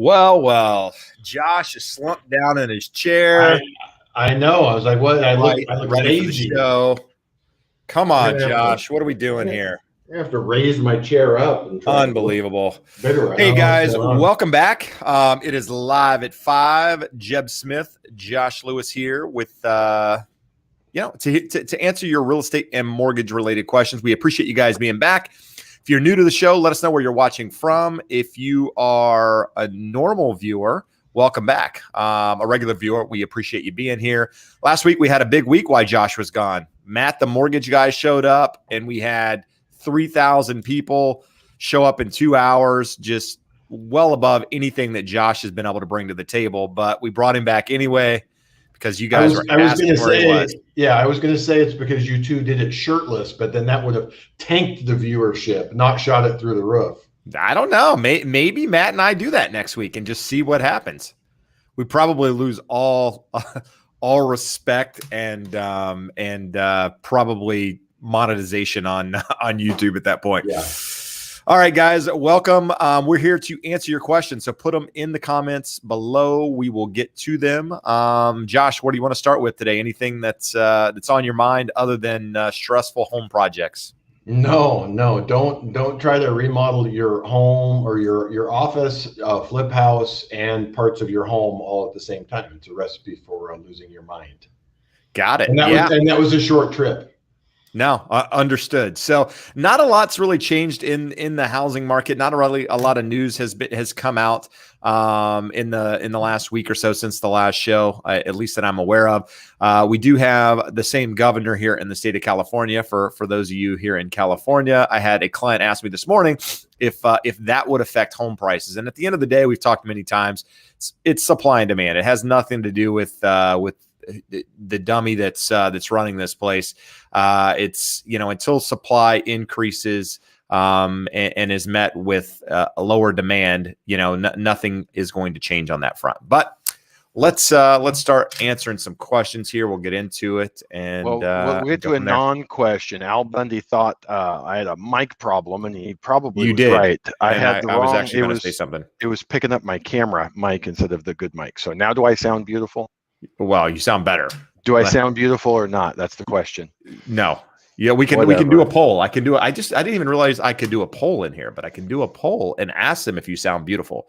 Well, Josh is slumped down in his chair. I know. I was like, what? I look ready lazy. for the show. Come on, Josh. To, what are we doing here? I have to raise my chair up. And try Unbelievable. Bigger. Hey, guys, welcome back. It is live at 5. Jeb Smith, Josh Lewis here with, to answer your real estate and mortgage related questions. We appreciate you guys being back. If you're new to the show, let us know where you're watching from. If you are a normal viewer, welcome back. A regular viewer, we appreciate you being here. Last week, we had a big week while Josh was gone. Matt, the mortgage guy, showed up, and we had 3,000 people show up in 2 hours, just well above anything that Josh has been able to bring to the table. But we brought him back anyway because you guys were asking where he was. Yeah, I was going to say it's because you two did it shirtless, but then that would have tanked the viewership, not shot it through the roof. I don't know. Maybe Matt and I do that next week and just see what happens. We probably lose all respect and probably monetization on YouTube at that point. Yeah. All right, guys, welcome. We're here to answer your questions, so put them in the comments below. We will get to them. Josh, what do you want to start with today? Anything that's on your mind other than stressful home projects? No, don't try to remodel your home or your office, flip house, and parts of your home all at the same time. It's a recipe for losing your mind. Got it. And that was a short trip. No, understood. So not a lot's really changed in the housing market. Not really a lot of news has come out in the last week or so since the last show, at least that I'm aware of. We do have the same governor here in the state of California. For those of you here in California, I had a client ask me this morning if that would affect home prices. And at the end of the day, we've talked many times, it's supply and demand. It has nothing to do with the dummy that's running this place. It's until supply increases and is met with a lower demand, nothing is going to change on that front. But let's start answering some questions here. We'll get into it, and we'll get to a non-question. Al Bundy thought I had a mic problem, and he probably was right. I was actually going to say something. It was picking up my camera mic instead of the good mic. So now, do I sound beautiful? Well, you sound better. Do I sound beautiful or not? That's the question. No. Yeah, we can do a poll. I can do it. I didn't even realize I could do a poll in here, but I can do a poll and ask them if you sound beautiful.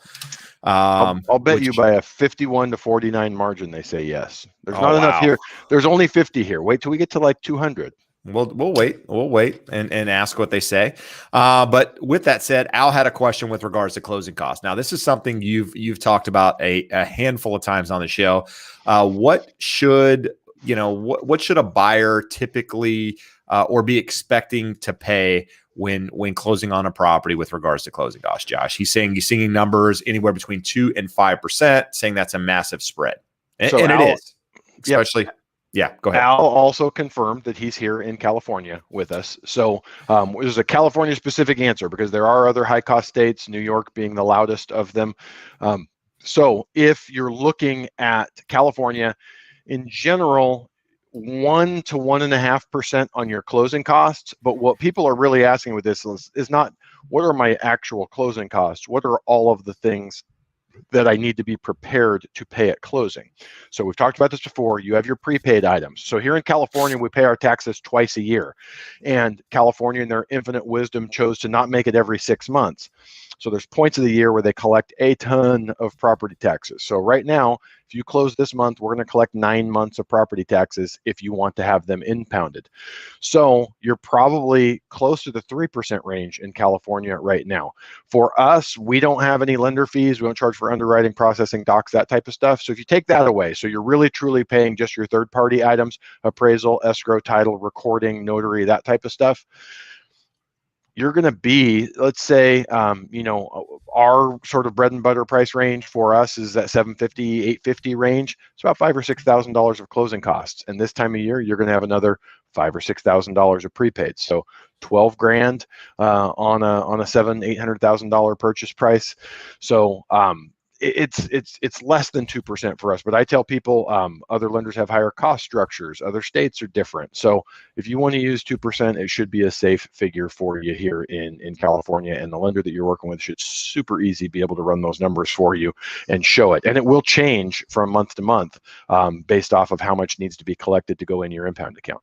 I'll bet you by a 51 to 49 margin they say yes. There's not enough here. There's only 50 here. Wait till we get to like 200. We'll wait and ask what they say. But with that said, Al had a question with regards to closing costs. Now, this is something you've talked about a handful of times on the show. What should a buyer typically or be expecting to pay when closing on a property with regards to closing costs? Josh, he's seeing numbers anywhere between 2 and 5%, saying that's a massive spread, and it is, especially. Yep. Yeah, go ahead. Al also confirmed that he's here in California with us. So there's a California-specific answer because there are other high-cost states, New York being the loudest of them. So if you're looking at California, in general, 1 to 1.5% on your closing costs. But what people are really asking with this is not what are my actual closing costs? What are all of the things that I need to be prepared to pay at closing? So we've talked about this before. You have your prepaid items. So here in California, we pay our taxes twice a year. And California, in their infinite wisdom, chose to not make it every 6 months. So there's points of the year where they collect a ton of property taxes. So right now, if you close this month, we're going to collect 9 months of property taxes if you want to have them impounded. So you're probably close to the 3% range in California right now. For us, we don't have any lender fees. We don't charge for underwriting, processing, docs, that type of stuff. So if you take that away, so you're really truly paying just your third-party items, appraisal, escrow, title, recording, notary, that type of stuff, you're going to be, let's say, our sort of bread and butter price range for us is that $750, $850 range. It's about $5,000 or $6,000 of closing costs. And this time of year, you're going to have another $5,000 or $6,000 of prepaid. So 12 grand on a $700,000, $800,000 purchase price. So it's less than 2% for us. But I tell people other lenders have higher cost structures. Other states are different. So if you want to use 2%, it should be a safe figure for you here in California. And the lender that you're working with should super easy be able to run those numbers for you and show it. And it will change from month to month based off of how much needs to be collected to go in your impound account.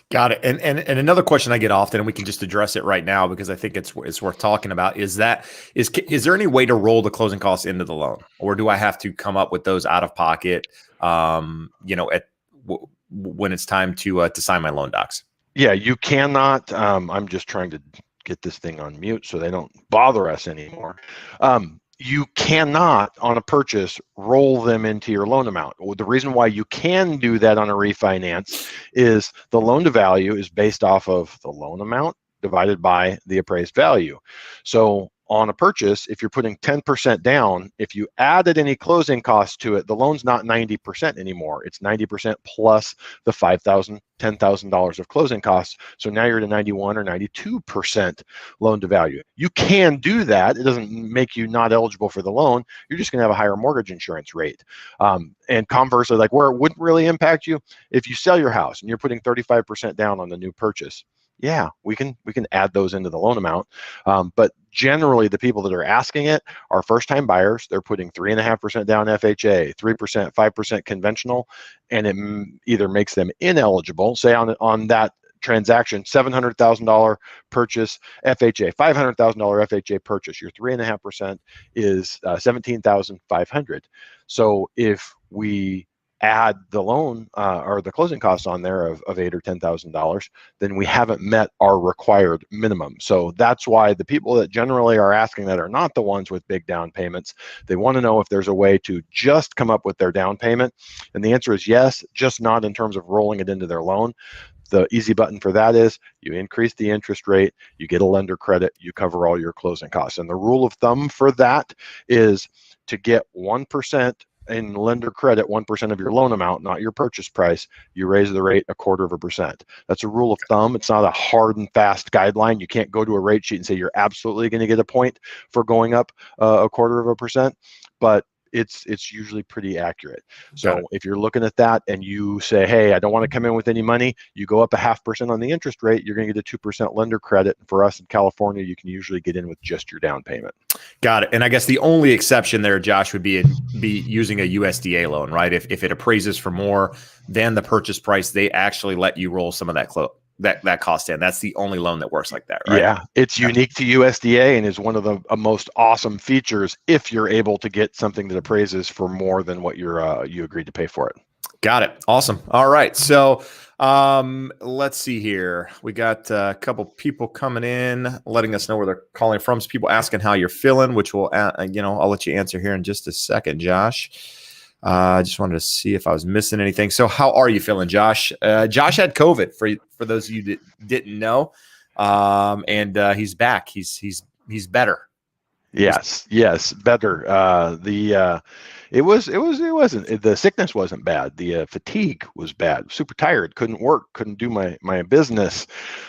Got it. And another question I get often, and we can just address it right now because I think it's worth talking about, is there any way to roll the closing costs into the loan, or do I have to come up with those out of pocket? When it's time to sign my loan docs. Yeah, you cannot. I'm just trying to get this thing on mute so they don't bother us anymore. You cannot, on a purchase, roll them into your loan amount. Well, the reason why you can do that on a refinance is the loan to value is based off of the loan amount divided by the appraised value. So on a purchase, if you're putting 10% down, if you added any closing costs to it, the loan's not 90% anymore. It's 90% plus the $5,000, $10,000 of closing costs. So now you're at a 91 or 92% loan to value. You can do that. It doesn't make you not eligible for the loan. You're just going to have a higher mortgage insurance rate. And conversely, like where it wouldn't really impact you, if you sell your house and you're putting 35% down on the new purchase, yeah, we can add those into the loan amount. But generally, the people that are asking it are first-time buyers. They're putting 3.5% down FHA, 3%, 5% conventional, and it either makes them ineligible. Say on that transaction, $700,000 purchase FHA, $500,000 FHA purchase. Your 3.5% is $17,500. So if we add the loan or the closing costs on there of $8,000 or $10,000, then we haven't met our required minimum. So that's why the people that generally are asking that are not the ones with big down payments. They want to know if there's a way to just come up with their down payment. And the answer is yes, just not in terms of rolling it into their loan. The easy button for that is you increase the interest rate, you get a lender credit, you cover all your closing costs. And the rule of thumb for that is to get 1% in lender credit, 1% of your loan amount, not your purchase price, you raise the rate 0.25%. That's a rule of thumb. It's not a hard and fast guideline. You can't go to a rate sheet and say you're absolutely going to get a point for going up 0.25%, but it's usually pretty accurate. So if you're looking at that and you say, hey, I don't want to come in with any money, you go up 0.5% on the interest rate, you're going to get a 2% lender credit. For us in California, you can usually get in with just your down payment. Got it. And I guess the only exception there, Josh, would be using a USDA loan, right? If it appraises for more than the purchase price, they actually let you roll some of that cost in. That's the only loan that works like that, right? Yeah, it's unique to USDA and is one of the most awesome features if you're able to get something that appraises for more than what you agreed to pay for it. Got it. Awesome. All right. So let's see here. We got a couple people coming in, letting us know where they're calling from. Some people asking how you're feeling, which will, I'll let you answer here in just a second, Josh. I just wanted to see if I was missing anything. So how are you feeling, Josh? Josh had COVID for those of you that didn't know. And he's back. He's better. Yes, better. The sickness wasn't bad. The fatigue was bad. Super tired, couldn't work, couldn't do my business.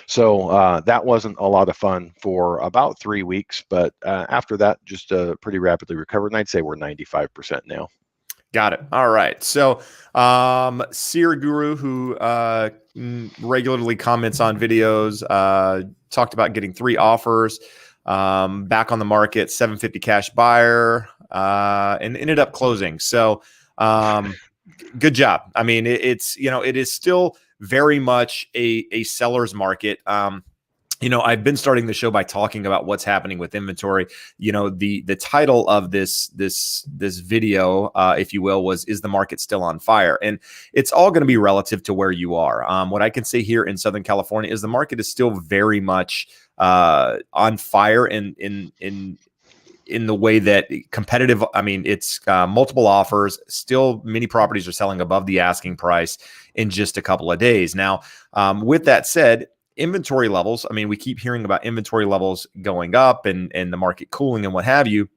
So that wasn't a lot of fun for about 3 weeks. But after that, just pretty rapidly recovered. And I'd say we're 95% now. Got it. All right. So, Seer Guru, who regularly comments on videos, talked about getting 3 offers, back on the market, 750 cash buyer, and ended up closing. So, good job. I mean, it is still very much a seller's market. I've been starting the show by talking about what's happening with inventory. The title of this video, if you will, is the market still on fire? And it's all going to be relative to where you are. What I can say here in Southern California is the market is still very much on fire in the way that competitive. I mean, it's multiple offers. Still, many properties are selling above the asking price in just a couple of days. Now, with that said, inventory levels, I mean, we keep hearing about inventory levels going up and the market cooling and what have you.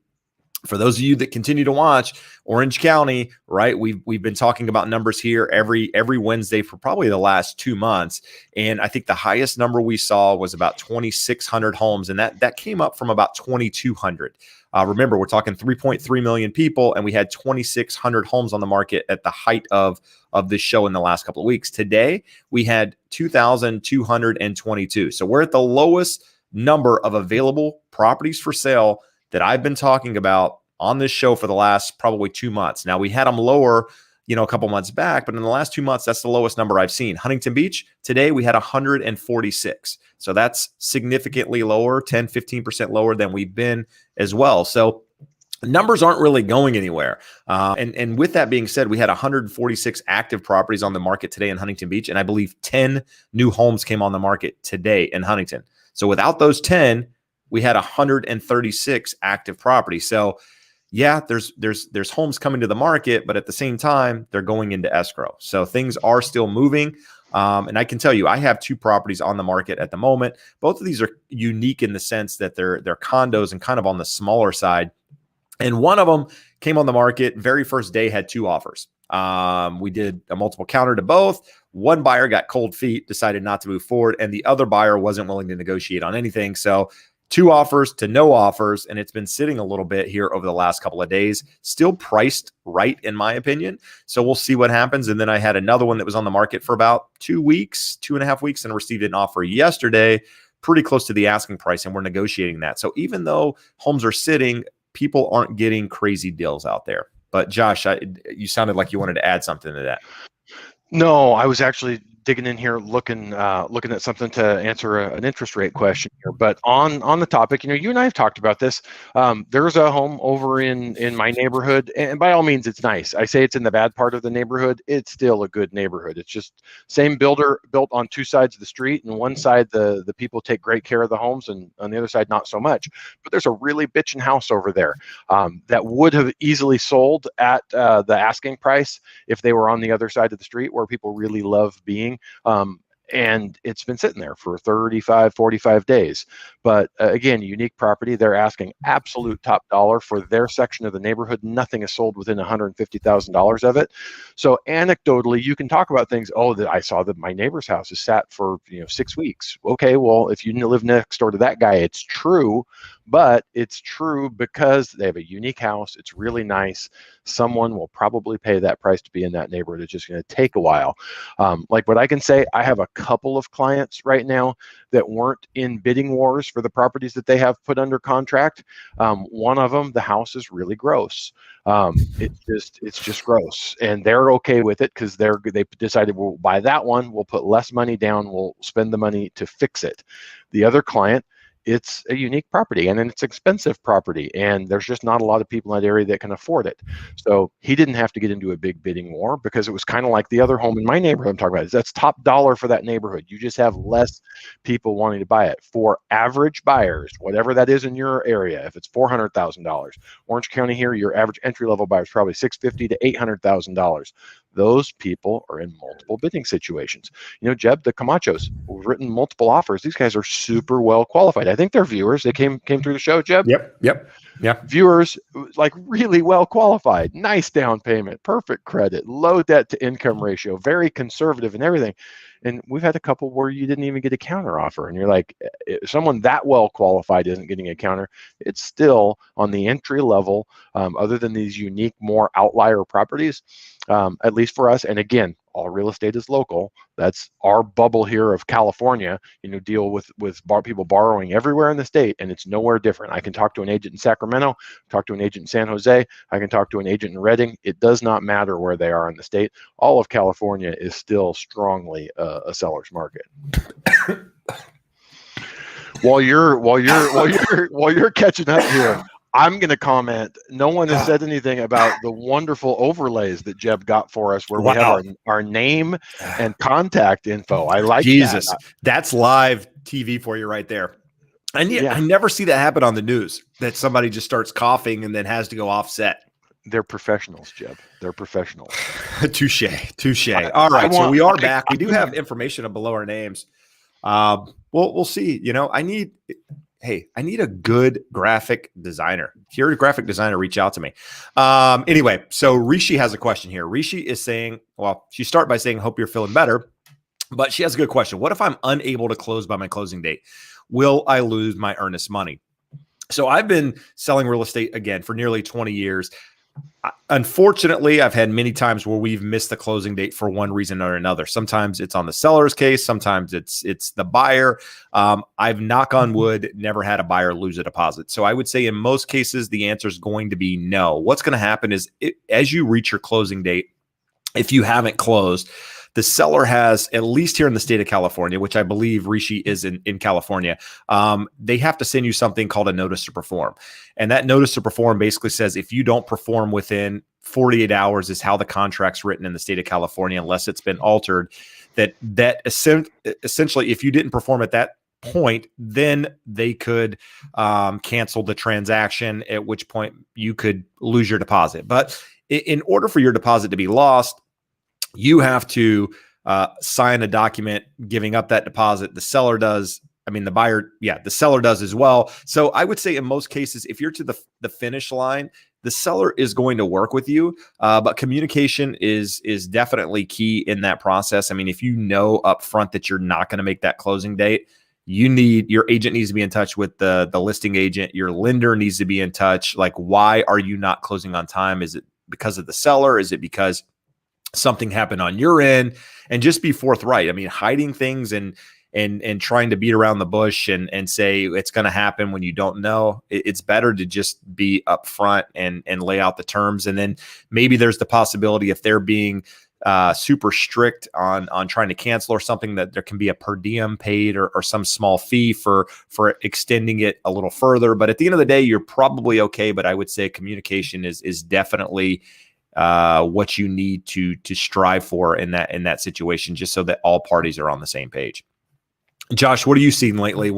For those of you that continue to watch Orange County, right? We've been talking about numbers here every Wednesday for probably the last 2 months, and I think the highest number we saw was about 2,600 homes, and that came up from about 2,200. Remember, we're talking 3.3 million people, and we had 2,600 homes on the market at the height of this show in the last couple of weeks. Today, we had 2,222. So we're at the lowest number of available properties for sale that I've been talking about on this show for the last probably 2 months. Now, we had them lower, a couple months back, but in the last 2 months, that's the lowest number I've seen. Huntington Beach, today we had 146. So that's significantly lower, 10, 15% lower than we've been as well. So numbers aren't really going anywhere. And with that being said, we had 146 active properties on the market today in Huntington Beach, and I believe 10 new homes came on the market today in Huntington. So without those 10, we had 136 active properties. So yeah, there's homes coming to the market, but at the same time, they're going into escrow. So things are still moving. And I can tell you, I have 2 properties on the market at the moment. Both of these are unique in the sense that they're condos and kind of on the smaller side. And one of them came on the market very first day, had 2 offers. We did a multiple counter to both. One buyer got cold feet, decided not to move forward, and the other buyer wasn't willing to negotiate on anything. So 2 offers to no offers, and it's been sitting a little bit here over the last couple of days, still priced right, in my opinion. So we'll see what happens. And then I had another one that was on the market for about 2 weeks, 2.5 weeks, and received an offer yesterday, pretty close to the asking price, and we're negotiating that. So even though homes are sitting, people aren't getting crazy deals out there. But Josh, you sounded like you wanted to add something to that. No, I was actually digging in here, looking at something to answer an interest rate question here. But on the topic, you and I have talked about this. There's a home over in my neighborhood, and by all means, it's nice. I say it's in the bad part of the neighborhood. It's still a good neighborhood. It's just same builder, built on 2 sides of the street, and one side the people take great care of the homes, and on the other side not so much. But there's a really bitchin' house over there that would have easily sold at the asking price if they were on the other side of the street where people really love being. And it's been sitting there for 35, 45 days. But again, unique property. They're asking absolute top dollar for their section of the neighborhood. Nothing is sold within $150,000 of it. So anecdotally, you can talk about things. Oh, that I saw that my neighbor's house is sat for 6 weeks. Okay, well, if you live next door to that guy, it's true. But it's true because they have a unique house. It's really nice. Someone will probably pay that price to be in that neighborhood. It's just going to take a while. Like what I can say, I have a couple of clients right now that weren't in bidding wars for the properties that they have put under contract. One of them, the house is really gross. It's just gross, and they're okay with it because they decided we'll buy that one. We'll put less money down. We'll spend the money to fix it. The other client, it's a unique property and it's expensive property, and there's just not a lot of people in that area that can afford it. So he didn't have to get into a big bidding war because it was kind of like the other home in my neighborhood I'm talking about. That's top dollar for that neighborhood. You just have less people wanting to buy it. For average buyers, whatever that is in your area, if it's $400,000, Orange County here, your average entry-level buyer is probably $650,000 to $800,000. Those people are in multiple bidding situations. Jeb, the Camachos, who've written multiple offers. These guys are super well qualified. I think they're viewers. They came through the show, Jeb. Yep. Viewers, like really well qualified, nice down payment, perfect credit, low debt to income ratio, very conservative and everything. And we've had a couple where you didn't even get a counter offer. And you're like, if someone that well qualified isn't getting a counter, it's still on the entry level, other than these unique, more outlier properties, at least for us. And again, all real estate is local. That's our bubble here of California, deal with people borrowing everywhere in the state, and it's nowhere different. I can talk to an agent in Sacramento, talk to an agent in San Jose, I can talk to an agent in Redding. It does not matter where they are in the state. All of California is still strongly a seller's market. While you're catching up here, I'm going to comment. No one has said anything about the wonderful overlays that Jeb got for us, where we have our name and contact info. I like Jesus. that. That's live TV for you right there. I never see that happen on the news, that somebody just starts coughing and then has to go offset. They're professionals, Jeb. They're professionals. Touche. All right. So we are back. We do have information below our names. We'll see. hey, I need a good graphic designer. If you're a graphic designer, reach out to me. Anyway, so Rishi has a question here. Rishi is saying, well, she start by saying, hope you're feeling better. But she has a good question. What if I'm unable to close by my closing date? Will I lose my earnest money? So I've been selling real estate again for nearly 20 years. Unfortunately, I've had many times where we've missed the closing date for one reason or another. Sometimes it's on the seller's case. Sometimes it's the buyer. I've, knock on wood, never had a buyer lose a deposit. So I would say in most cases, the answer is going to be no. What's going to happen is as you reach your closing date, if you haven't closed, the seller has, at least here in the state of California, which I believe Rishi is in California, they have to send you something called a notice to perform. And that notice to perform basically says if you don't perform within 48 hours is how the contract's written in the state of California, unless it's been altered, that essentially if you didn't perform at that point, then they could cancel the transaction, at which point you could lose your deposit. But in order for your deposit to be lost, you have to sign a document giving up that deposit. The seller does. I mean, the buyer, the seller does as well. So I would say in most cases, if you're to the finish line, the seller is going to work with you. But communication is definitely key in that process. I mean, if you know up front that you're not going to make that closing date, your agent needs to be in touch with the listing agent. Your lender needs to be in touch. Like, why are you not closing on time? Is it because of the seller? Is it because something happened on your end? And just be forthright. I mean, hiding things and trying to beat around the bush and say it's going to happen when you don't know. It's better to just be upfront and lay out the terms. And then maybe there's the possibility, if they're being super strict on trying to cancel or something, that there can be a per diem paid or some small fee for extending it a little further. But at the end of the day, you're probably okay. But I would say communication is definitely what you need to strive for in that situation, just so that all parties are on the same page. Josh, what are you seeing lately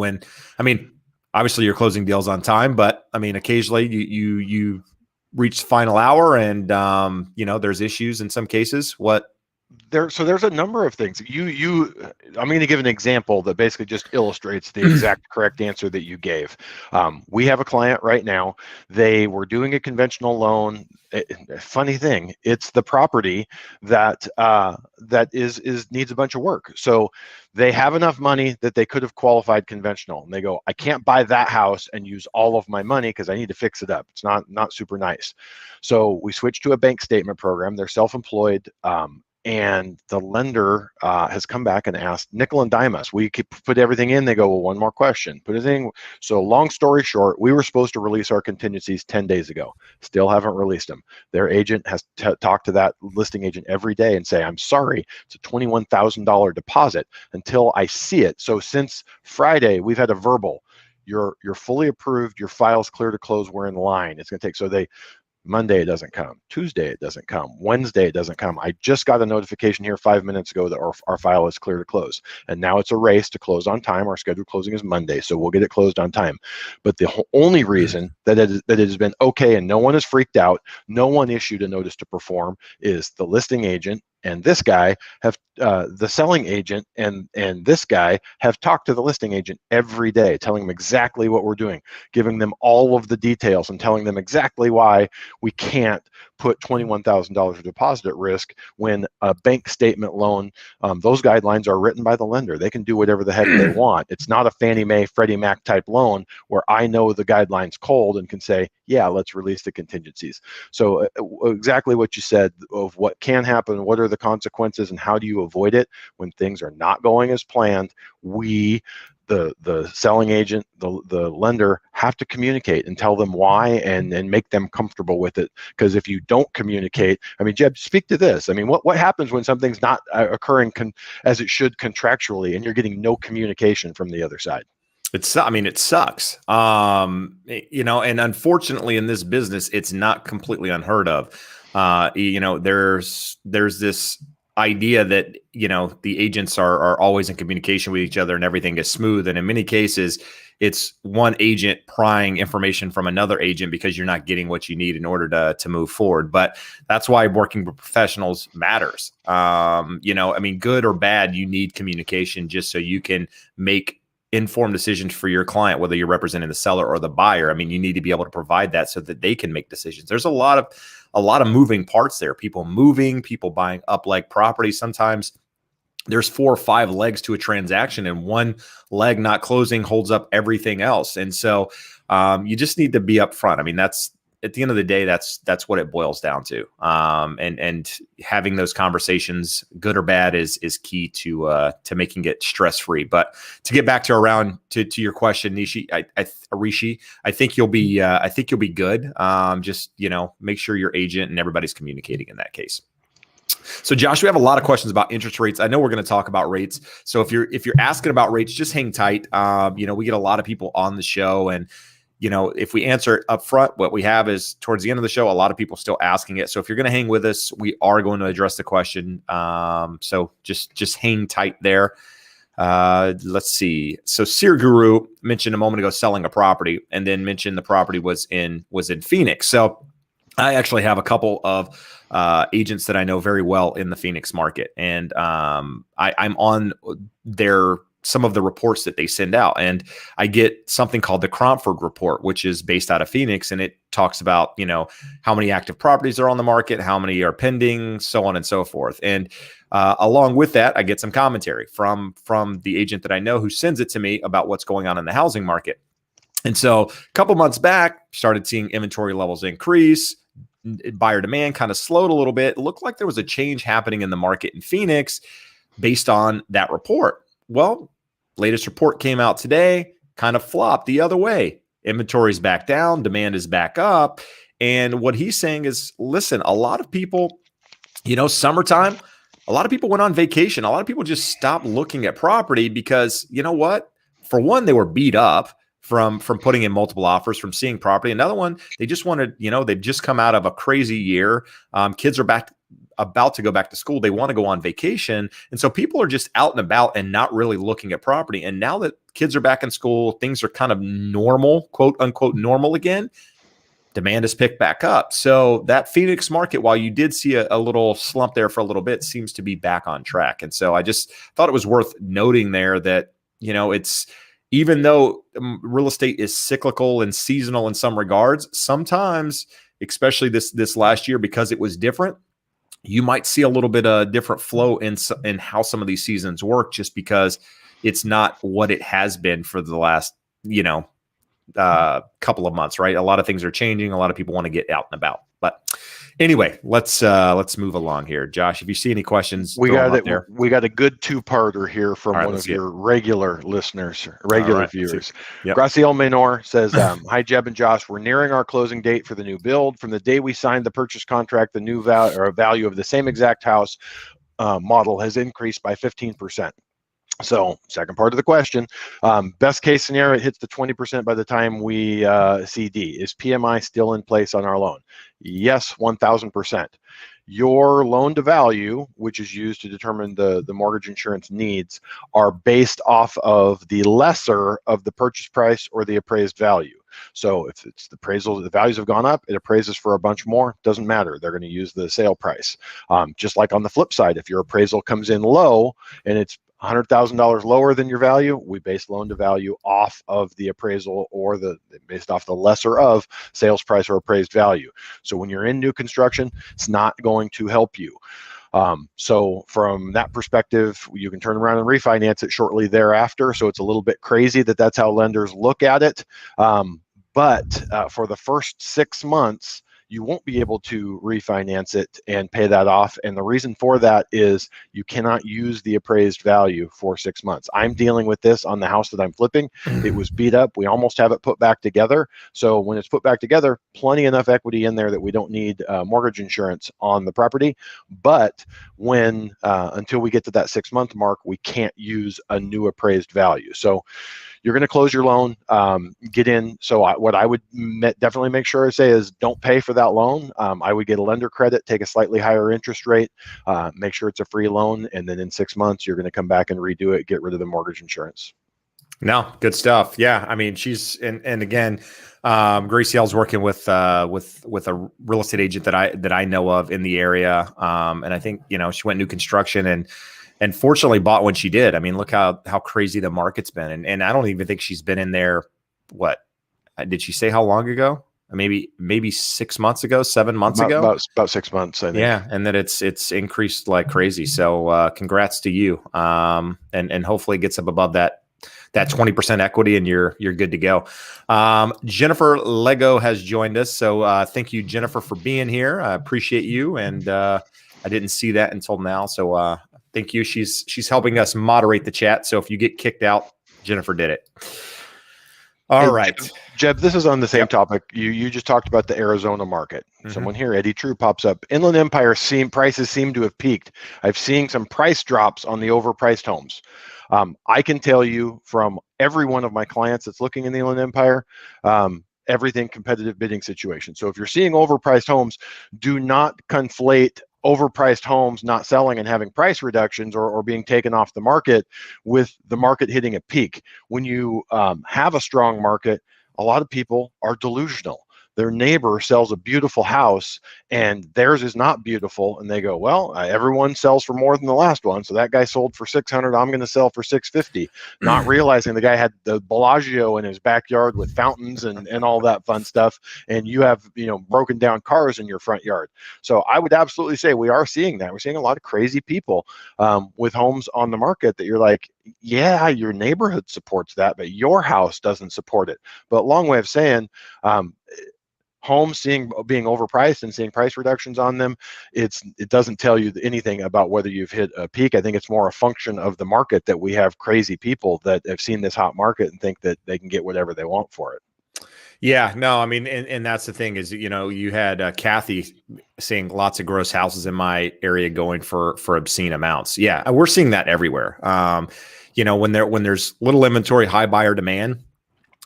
obviously you're closing deals on time, but I mean, occasionally you reach the final hour and there's issues in some cases. There's a number of things. I'm going to give an example that basically just illustrates the exact correct answer that you gave. We have a client right now. They were doing a conventional loan. Funny thing, it's the property that needs a bunch of work. So they have enough money that they could have qualified conventional, and they go, I can't buy that house and use all of my money because I need to fix it up. It's not super nice. So we switched to a bank statement program. They're self-employed. And the lender has come back and asked, nickel and dime us. We could put everything in. They go, well, one more question. Put it in. So long story short, we were supposed to release our contingencies 10 days ago. Still haven't released them. Their agent has talked to that listing agent every day and say, I'm sorry, it's a $21,000 deposit until I see it. So since Friday, we've had a verbal. You're fully approved. Your file's clear to close. We're in line. It's going to take. So Monday it doesn't come, Tuesday it doesn't come, Wednesday it doesn't come. I just got a notification here 5 minutes ago that our file is clear to close. And now it's a race to close on time. Our scheduled closing is Monday, so we'll get it closed on time. But the only reason that it has been okay and no one is freaked out, no one issued a notice to perform, is the listing agent and this guy have the selling agent and this guy have talked to the listing agent every day, telling them exactly what we're doing, giving them all of the details and telling them exactly why we can't put $21,000 of deposit at risk when a bank statement loan, those guidelines are written by the lender. They can do whatever the heck they want. It's not a Fannie Mae, Freddie Mac type loan where I know the guidelines cold and can say, yeah, let's release the contingencies. So exactly what you said of what can happen, what are the consequences, and how do you avoid it when things are not going as planned. The selling agent, the lender have to communicate and tell them why and make them comfortable with it. Because if you don't communicate, I mean, Jeb, speak to this. I mean, what happens when something's not occurring as it should contractually and you're getting no communication from the other side? It sucks. And unfortunately in this business, it's not completely unheard of. There's this idea that, the agents are always in communication with each other and everything is smooth. And in many cases, it's one agent prying information from another agent because you're not getting what you need in order to move forward. But that's why working with professionals matters. Good or bad, you need communication just so you can make informed decision for your client, whether you're representing the seller or the buyer. I mean, you need to be able to provide that so that they can make decisions. There's a lot of moving parts there. People moving, people buying up leg property. Sometimes there's 4 or 5 legs to a transaction, and one leg not closing holds up everything else. And so you just need to be upfront. I mean, that's at the end of the day, that's what it boils down to. And having those conversations, good or bad, is key to making it stress free. But to get back to your question, Rishi, I think you'll be good. Just make sure your agent and everybody's communicating in that case. So Josh, we have a lot of questions about interest rates. I know we're going to talk about rates. So if you're asking about rates, just hang tight. We get a lot of people on the show, and if we answer it up front, what we have is towards the end of the show, a lot of people still asking it. So if you're going to hang with us, we are going to address the question. So just hang tight there. Let's see. So Seer Guru mentioned a moment ago selling a property, and then mentioned the property was in Phoenix. So I actually have a couple of agents that I know very well in the Phoenix market, and I'm on some of the reports that they send out, and I get something called the Cromford report, which is based out of Phoenix, and it talks about how many active properties are on the market, how many are pending, so on and so forth. And along with that, I get some commentary from the agent that I know who sends it to me about what's going on in the housing market. And so a couple months back, started seeing inventory levels increase. Buyer demand kind of slowed a little bit. It looked like there was a change happening in the market in Phoenix based on that report. Well, latest report came out today, kind of flopped the other way. Inventory's back down, demand is back up. And what he's saying is, listen, a lot of people, summertime, a lot of people went on vacation. A lot of people just stopped looking at property because, you know what? For one, they were beat up from putting in multiple offers, from seeing property. Another one, they just wanted, they've just come out of a crazy year. Kids are about to go back to school. They want to go on vacation. And so people are just out and about and not really looking at property. And now that kids are back in school, things are kind of normal, quote unquote, normal again. Demand has picked back up. So that Phoenix market, while you did see a little slump there for a little bit, seems to be back on track. And so I just thought it was worth noting there that, it's, even though real estate is cyclical and seasonal in some regards, sometimes, especially this last year, because it was different, you might see a little bit of different flow in how some of these seasons work, just because it's not what it has been for the last, couple of months, right? A lot of things are changing. A lot of people want to get out and about. But anyway, let's move along here. Josh, if you see any questions, we got a good 2-parter here from one of your regular listeners, viewers. Yep. Graciel Menor says, hi, Jeb and Josh. We're nearing our closing date for the new build. From the day we signed the purchase contract, the new value of the same exact house model has increased by 15%. So, second part of the question, best case scenario, it hits the 20% by the time we CD. Is PMI still in place on our loan? Yes, 1,000%. Your loan to value, which is used to determine the mortgage insurance needs, are based off of the lesser of the purchase price or the appraised value. So if it's the appraisal, the values have gone up, it appraises for a bunch more, doesn't matter. They're going to use the sale price. Just like on the flip side, if your appraisal comes in low and it's $100,000 lower than your value, we base loan to value off of the appraisal or based off the lesser of sales price or appraised value. So when you're in new construction, it's not going to help you. So from that perspective, you can turn around and refinance it shortly thereafter. So it's a little bit crazy that that's how lenders look at it. But for the first 6 months, you won't be able to refinance it and pay that off. And the reason for that is you cannot use the appraised value for 6 months. I'm dealing with this on the house that I'm flipping. It was beat up. We almost have it put back together. So when it's put back together, plenty enough equity in there that we don't need mortgage insurance on the property. But when until we get to that 6 month mark, we can't use a new appraised value. So you're going to close your loan, get in. So what I would definitely make sure I say is don't pay for that loan. I would get a lender credit, take a slightly higher interest rate, make sure it's a free loan. And then in 6 months, you're going to come back and redo it, get rid of the mortgage insurance. No, good stuff. Yeah. I mean, she's, and again, Gracielle's working with a real estate agent that I know of in the area. And I think, she went new construction, and and fortunately bought when she did. I mean, look how crazy the market's been. And I don't even think she's been in there. What did she say? How long ago? Maybe 6 months ago, 7 months ago. About 6 months, I think. Yeah, and that it's increased like crazy. So congrats to you. And hopefully it gets up above that 20% equity, and you're good to go. Jennifer Lego has joined us. So thank you, Jennifer, for being here. I appreciate you. And I didn't see that until now. So thank you. She's helping us moderate the chat. So if you get kicked out, Jennifer did it. All right. Jeb, this is on the same topic. You just talked about the Arizona market. Someone here, Eddie True, pops up. Inland Empire prices seem to have peaked. I've seen some price drops on the overpriced homes. I can tell you from every one of my clients that's looking in the Inland Empire, everything competitive bidding situation. So if you're seeing overpriced homes, do not conflate overpriced homes not selling and having price reductions or being taken off the market with the market hitting a peak. When you have a strong market, a lot of people are delusional. Their neighbor sells a beautiful house and theirs is not beautiful, and they go, well, everyone sells for more than the last one, so that guy sold for 600, I'm going to sell for 650, not realizing the guy had the Bellagio in his backyard with fountains and all that fun stuff, and you have broken down cars in your front yard. So I would absolutely say we are seeing that. We're seeing a lot of crazy people with homes on the market that you're like, yeah, your neighborhood supports that, but your house doesn't support it. But long way of saying, homes being overpriced and seeing price reductions on them, it doesn't tell you anything about whether you've hit a peak. I think it's more a function of the market that we have crazy people that have seen this hot market and think that they can get whatever they want for it. Yeah, no, I mean, and that's the thing is, you had Kathy seeing lots of gross houses in my area going for obscene amounts. Yeah, we're seeing that everywhere. When there's little inventory, high buyer demand,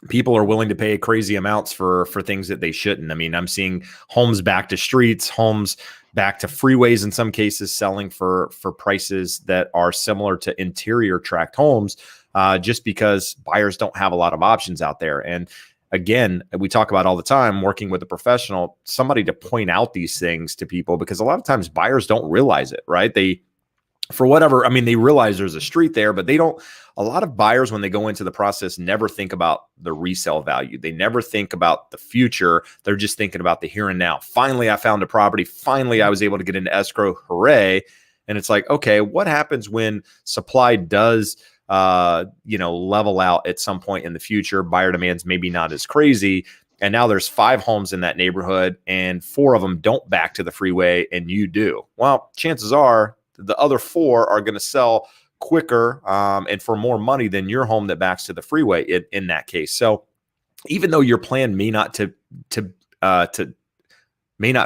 people are willing to pay crazy amounts for things that they shouldn't. I mean, I'm seeing homes back to streets, homes back to freeways in some cases, selling for prices that are similar to interior tract homes, just because buyers don't have a lot of options out there. And again, we talk about all the time, working with a professional, somebody to point out these things to people, because a lot of times buyers don't realize it, right? They realize there's a street there, but a lot of buyers, when they go into the process, never think about the resale value. They never think about the future. They're just thinking about the here and now. Finally, I found a property. Finally, I was able to get into escrow. Hooray. And it's like, okay, what happens when supply does, level out at some point in the future? Buyer demand's maybe not as crazy. And now there's 5 homes in that neighborhood and 4 of them don't back to the freeway and you do. Well, chances are the other 4 are going to sell quicker and for more money than your home that backs to the freeway in that case. So even though your plan may not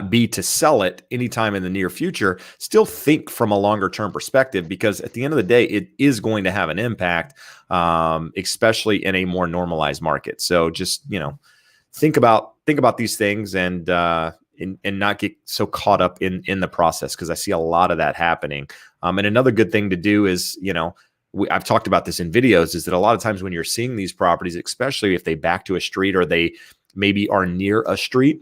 be to sell it anytime in the near future, still think from a longer term perspective, because at the end of the day, it is going to have an impact, especially in a more normalized market. So just, think about these things and not get so caught up in the process, because I see a lot of that happening. And another good thing to do is, I've talked about this in videos, is that a lot of times when you're seeing these properties, especially if they back to a street or they maybe are near a street,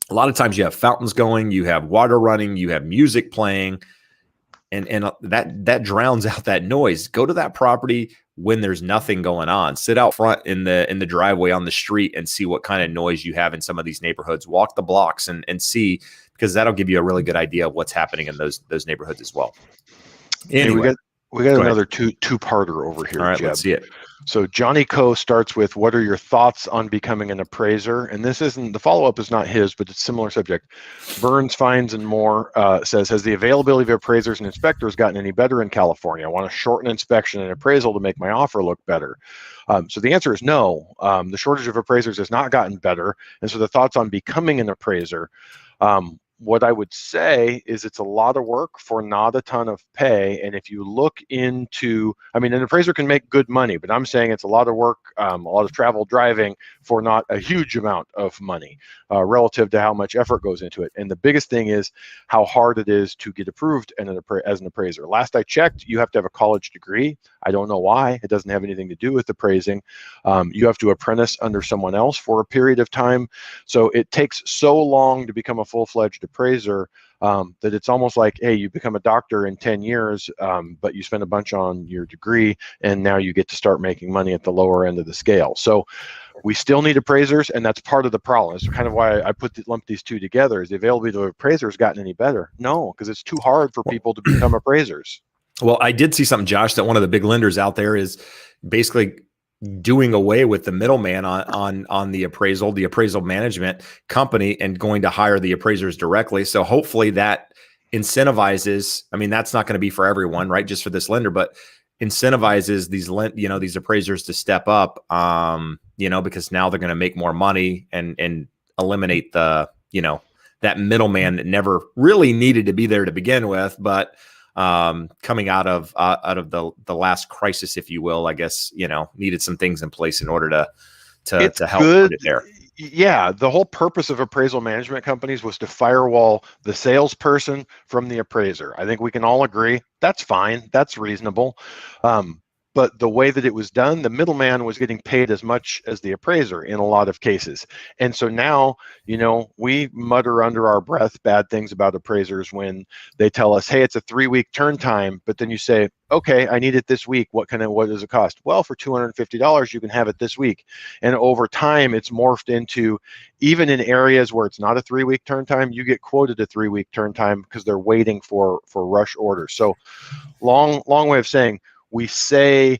a lot of times you have fountains going, you have water running, you have music playing, and that drowns out that noise. Go to that property when there's nothing going on. Sit out front in the driveway on the street and see what kind of noise you have in some of these neighborhoods. Walk the blocks and see, because that'll give you a really good idea of what's happening in those neighborhoods as well. Anyway, hey, we got another two-parter over here. All right, Jeb. let's see it. So Johnny Coe starts with, what are your thoughts on becoming an appraiser? And the follow-up is not his, but it's a similar subject. Burns, Fines, and More says, has the availability of appraisers and inspectors gotten any better in California? I want to shorten inspection and appraisal to make my offer look better. So the answer is no. The shortage of appraisers has not gotten better. And so the thoughts on becoming an appraiser, what I would say is it's a lot of work for not a ton of pay. And if you look into, an appraiser can make good money, but I'm saying it's a lot of work, a lot of travel, driving for not a huge amount of money relative to how much effort goes into it. And the biggest thing is how hard it is to get approved as an appraiser. Last I checked, you have to have a college degree. I don't know why. It doesn't have anything to do with appraising. You have to apprentice under someone else for a period of time. So it takes so long to become a full-fledged appraiser appraiser, that it's almost like, hey, you become a doctor in 10 years, but you spend a bunch on your degree, and now you get to start making money at the lower end of the scale. So we still need appraisers, and that's part of the problem. It's kind of why I lumped these two together. Is the availability of appraisers gotten any better? No, because it's too hard for people to become appraisers. Well, I did see something, Josh, that one of the big lenders out there is basically doing away with the middleman on the appraisal management company, and going to hire the appraisers directly. So hopefully that incentivizes, I mean, that's not going to be for everyone, right? Just for this lender, but incentivizes these appraisers to step up, because now they're going to make more money and eliminate that middleman that never really needed to be there to begin with, but coming out of the last crisis, if you will, I guess, needed some things in place in order to help put it there. Yeah, the whole purpose of appraisal management companies was to firewall the salesperson from the appraiser. I think we can all agree that's fine, that's reasonable. But the way that it was done, the middleman was getting paid as much as the appraiser in a lot of cases. And so now, we mutter under our breath bad things about appraisers when they tell us, hey, it's a 3-week turn time. But then you say, okay, I need it this week. What does it cost? Well, for $250, you can have it this week. And over time, it's morphed into, even in areas where it's not a 3-week turn time, you get quoted a 3-week turn time because they're waiting for rush orders. So long way of saying, we say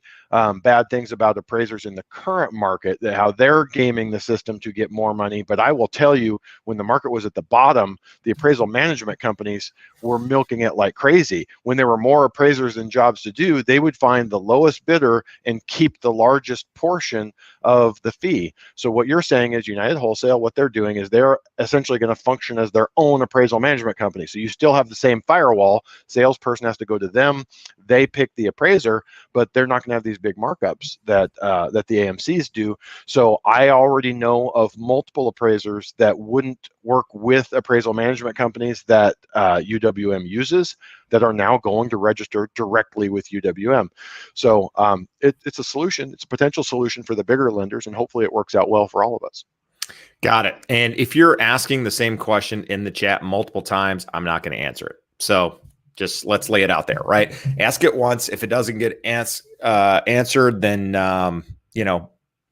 bad things about appraisers in the current market, that how they're gaming the system to get more money. But I will tell you, when the market was at the bottom, the appraisal management companies were milking it like crazy. When there were more appraisers than jobs to do, they would find the lowest bidder and keep the largest portion of the fee. So what you're saying is United Wholesale, what they're doing is they're essentially going to function as their own appraisal management company. So you still have the same firewall. Salesperson has to go to them. They pick the appraiser, but they're not going to have these big markups that the AMCs do. So I already know of multiple appraisers that wouldn't work with appraisal management companies that UWM uses, that are now going to register directly with UWM. So it's a solution. It's a potential solution for the bigger lenders, and hopefully it works out well for all of us. Got it. And if you're asking the same question in the chat multiple times, I'm not going to answer it. So just let's lay it out there, right? Ask it once. If it doesn't get answered, then,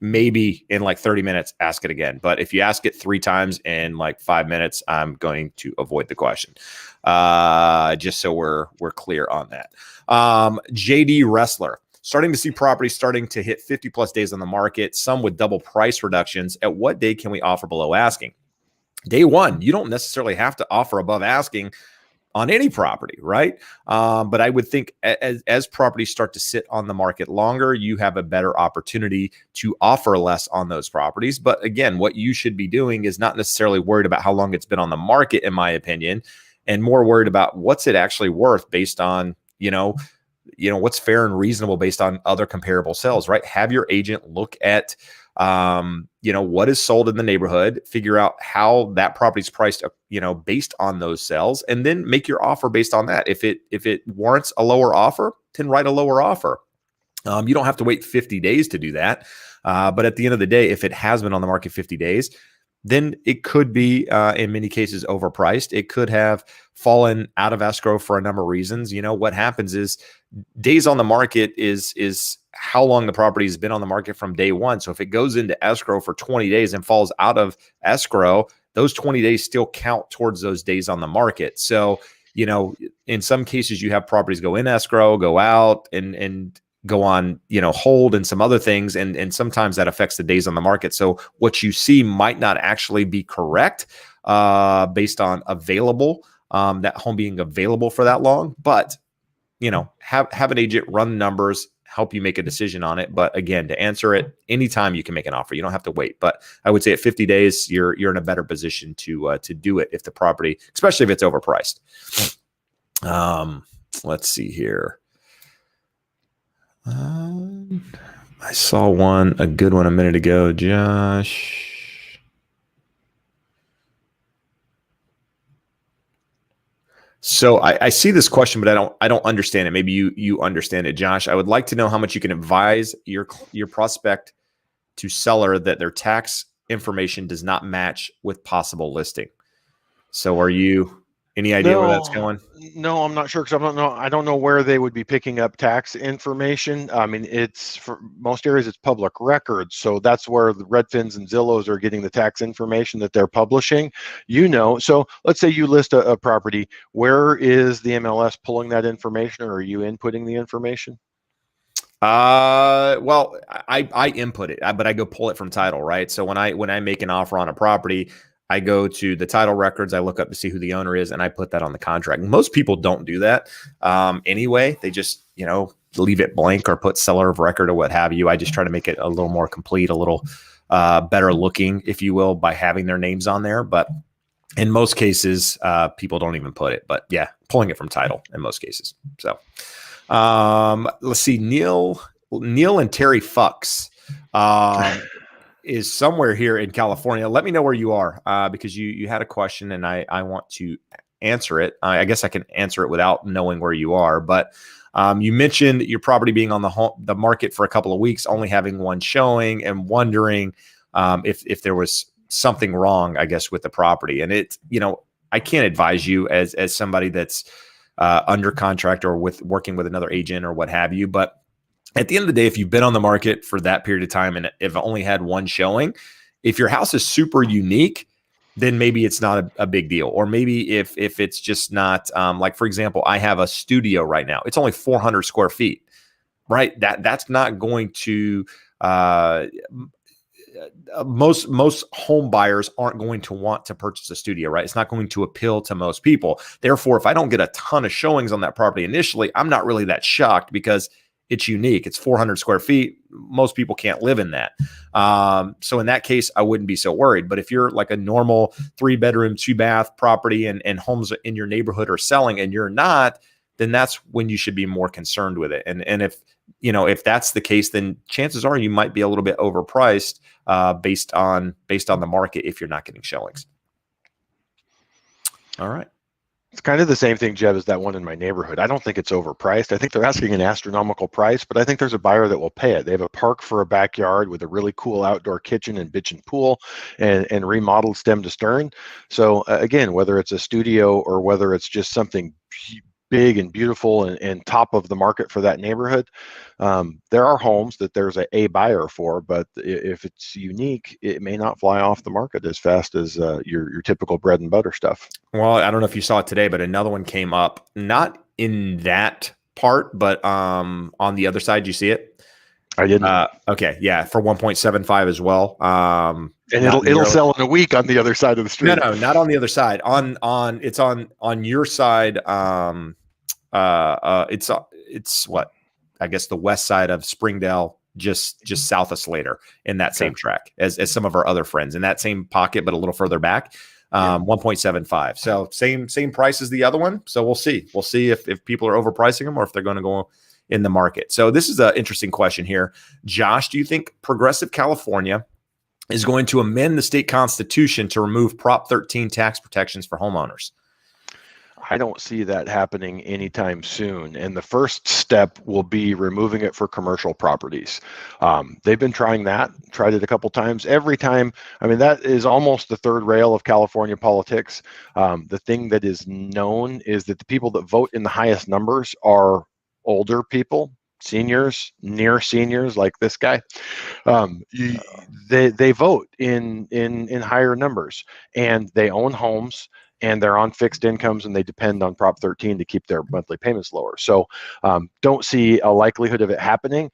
maybe in like 30 minutes, ask it again. But if you ask it 3 times in like 5 minutes, I'm going to avoid the question. Just so we're clear on that. JD Wrestler, starting to see properties starting to hit 50 plus days on the market, some with double price reductions. At what day can we offer below asking? Day one. You don't necessarily have to offer above asking on any property, right? But I would think as properties start to sit on the market longer, you have a better opportunity to offer less on those properties. But again, what you should be doing is not necessarily worried about how long it's been on the market, in my opinion, and more worried about what's it actually worth based on, what's fair and reasonable based on other comparable sales, right? Have your agent look at what is sold in the neighborhood, figure out how that property's priced, based on those sales, and then make your offer based on that. If it warrants a lower offer, then write a lower offer. You don't have to wait 50 days to do that. But at the end of the day, if it has been on the market 50 days, then it could be, in many cases, overpriced. It could have fallen out of escrow for a number of reasons. What happens is days on the market is how long the property has been on the market from day one. So if it goes into escrow for 20 days and falls out of escrow, those 20 days still count towards those days on the market. So, in some cases you have properties go in escrow, go out and go on, hold and some other things. And sometimes that affects the days on the market. So what you see might not actually be correct based on available, that home being available for that long. But, have an agent run numbers, help you make a decision on it. But again, to answer it, anytime you can make an offer, you don't have to wait. But I would say at 50 days, you're in a better position to do it if the property, especially if it's overpriced. Let's see here. I saw a good one a minute ago, Josh. So I see this question, but I don't understand it. Maybe you understand it, Josh. I would like to know how much you can advise your prospect to seller that their tax information does not match with possible listing. So are you, any idea where that's No, going? no, I'm not sure because I don't know where they would be picking up tax information. I mean, it's for most areas, it's public records. So that's where the Redfins and Zillows are getting the tax information that they're publishing. So let's say you list a property. Where is the MLS pulling that information, or are you inputting the information? Well, I input it, but I go pull it from title, right? So when I make an offer on a property, I go to the title records, I look up to see who the owner is, and I put that on the contract. Most people don't do that anyway. They just, leave it blank or put seller of record or what have you. I just try to make it a little more complete, a little better looking, if you will, by having their names on there. But in most cases, people don't even put it. But yeah, pulling it from title in most cases. So let's see, Neil and Terry Fucks is somewhere here in California. Let me know where you are because you had a question and I want to answer it. I guess I can answer it without knowing where you are, but you mentioned your property being on the market for a couple of weeks, only having one showing, and wondering if there was something wrong, I guess, with the property. And I can't advise you as somebody that's under contract or working with another agent or what have you. But at the end of the day, if you've been on the market for that period of time and if only had one showing, if your house is super unique, then maybe it's not a big deal. Or maybe if it's just not, like, for example, I have a studio right now. It's only 400 square feet, right? That's not going to, most home buyers aren't going to want to purchase a studio, right? It's not going to appeal to most people. Therefore, if I don't get a ton of showings on that property initially, I'm not really that shocked because it's unique. It's 400 square feet. Most people can't live in that. So in that case, I wouldn't be so worried. But if you're like a normal 3-bedroom, 2-bath property and homes in your neighborhood are selling and you're not, then that's when you should be more concerned with it. And if that's the case, then chances are you might be a little bit overpriced based on the market if you're not getting showings. All right. It's kind of the same thing, Jeb, as that one in my neighborhood. I don't think it's overpriced. I think they're asking an astronomical price, but I think there's a buyer that will pay it. They have a park for a backyard with a really cool outdoor kitchen and bitchin' pool and remodeled stem to stern. So again, whether it's a studio or whether it's just something big and beautiful and top of the market for that neighborhood, there are homes that there's a buyer for, but if it's unique, it may not fly off the market as fast as your typical bread and butter stuff. Well, I don't know if you saw it today, but another one came up, not in that part, but on the other side. You see it? I didn't. Okay, yeah, for 1.75 as well. And it'll sell in a week on the other side of the street. No, not on the other side. It's on your side. It's what, I guess, the west side of Springdale, just south of Slater, in that same track as some of our other friends in that same pocket, but a little further back. 1.75. So same price as the other one. So we'll see if people are overpricing them or if they're going to go in the market. So this is an interesting question here. Josh, do you think Progressive California is going to amend the state constitution to remove Prop 13 tax protections for homeowners? I don't see that happening anytime soon. And the first step will be removing it for commercial properties. They've been tried it a couple times. Every time, I mean, that is almost the third rail of California politics. The thing that is known is that the people that vote in the highest numbers are older people, seniors, near seniors like this guy. They vote in higher numbers, and they own homes, and they're on fixed incomes, and they depend on Prop 13 to keep their monthly payments lower. So don't see a likelihood of it happening.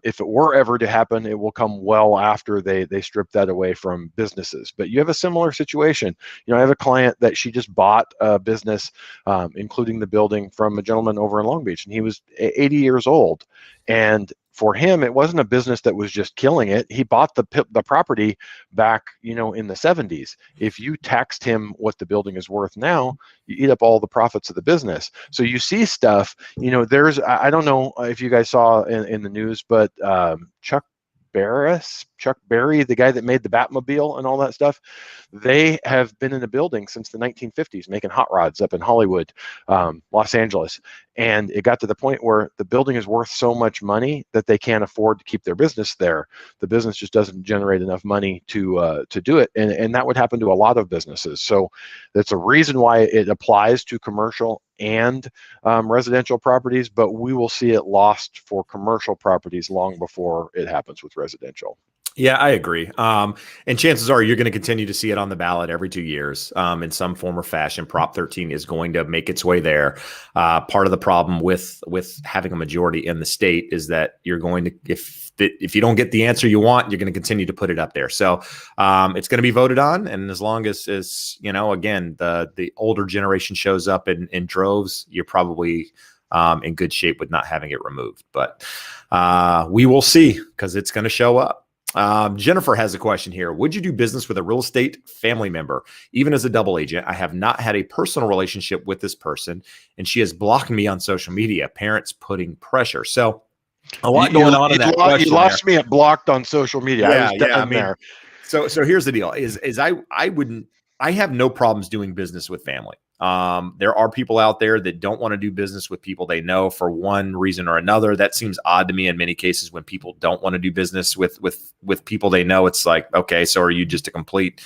If it were ever to happen, it will come well after they strip that away from businesses. But you have a similar situation. I have a client that she just bought a business, including the building, from a gentleman over in Long Beach, and he was 80 years old. And for him, it wasn't a business that was just killing it. He bought the property back, in the 70s. If you taxed him what the building is worth now, you eat up all the profits of the business. So you see stuff, I don't know if you guys saw in the news, but Chuck Chuck Berry, the guy that made the Batmobile and all that stuff, they have been in the building since the 1950s making hot rods up in Hollywood, Los Angeles. And it got to the point where the building is worth so much money that they can't afford to keep their business there. The business just doesn't generate enough money to do it. And that would happen to a lot of businesses. So that's a reason why it applies to commercial and residential properties, but we will see it lost for commercial properties long before it happens with residential. Yeah, I agree. And chances are you're going to continue to see it on the ballot every 2 years in some form or fashion. Prop 13 is going to make its way there. Part of the problem with having a majority in the state is that you're going to, if you don't get the answer you want, you're going to continue to put it up there. So it's going to be voted on. And as long as again, the older generation shows up in droves, you're probably in good shape with not having it removed. But we will see, because it's going to show up. Jennifer has a question here. Would you do business with a real estate family member? Even as a double agent, I have not had a personal relationship with this person, and she has blocked me on social media. Parents putting pressure. So a lot going on in that question. You lost me at blocked on social media. Yeah, I was done there. So here's the deal: is I have no problems doing business with family. There are people out there that don't want to do business with people they know for one reason or another. That seems odd to me in many cases when people don't want to do business with people they know. It's like, okay, so are you just a complete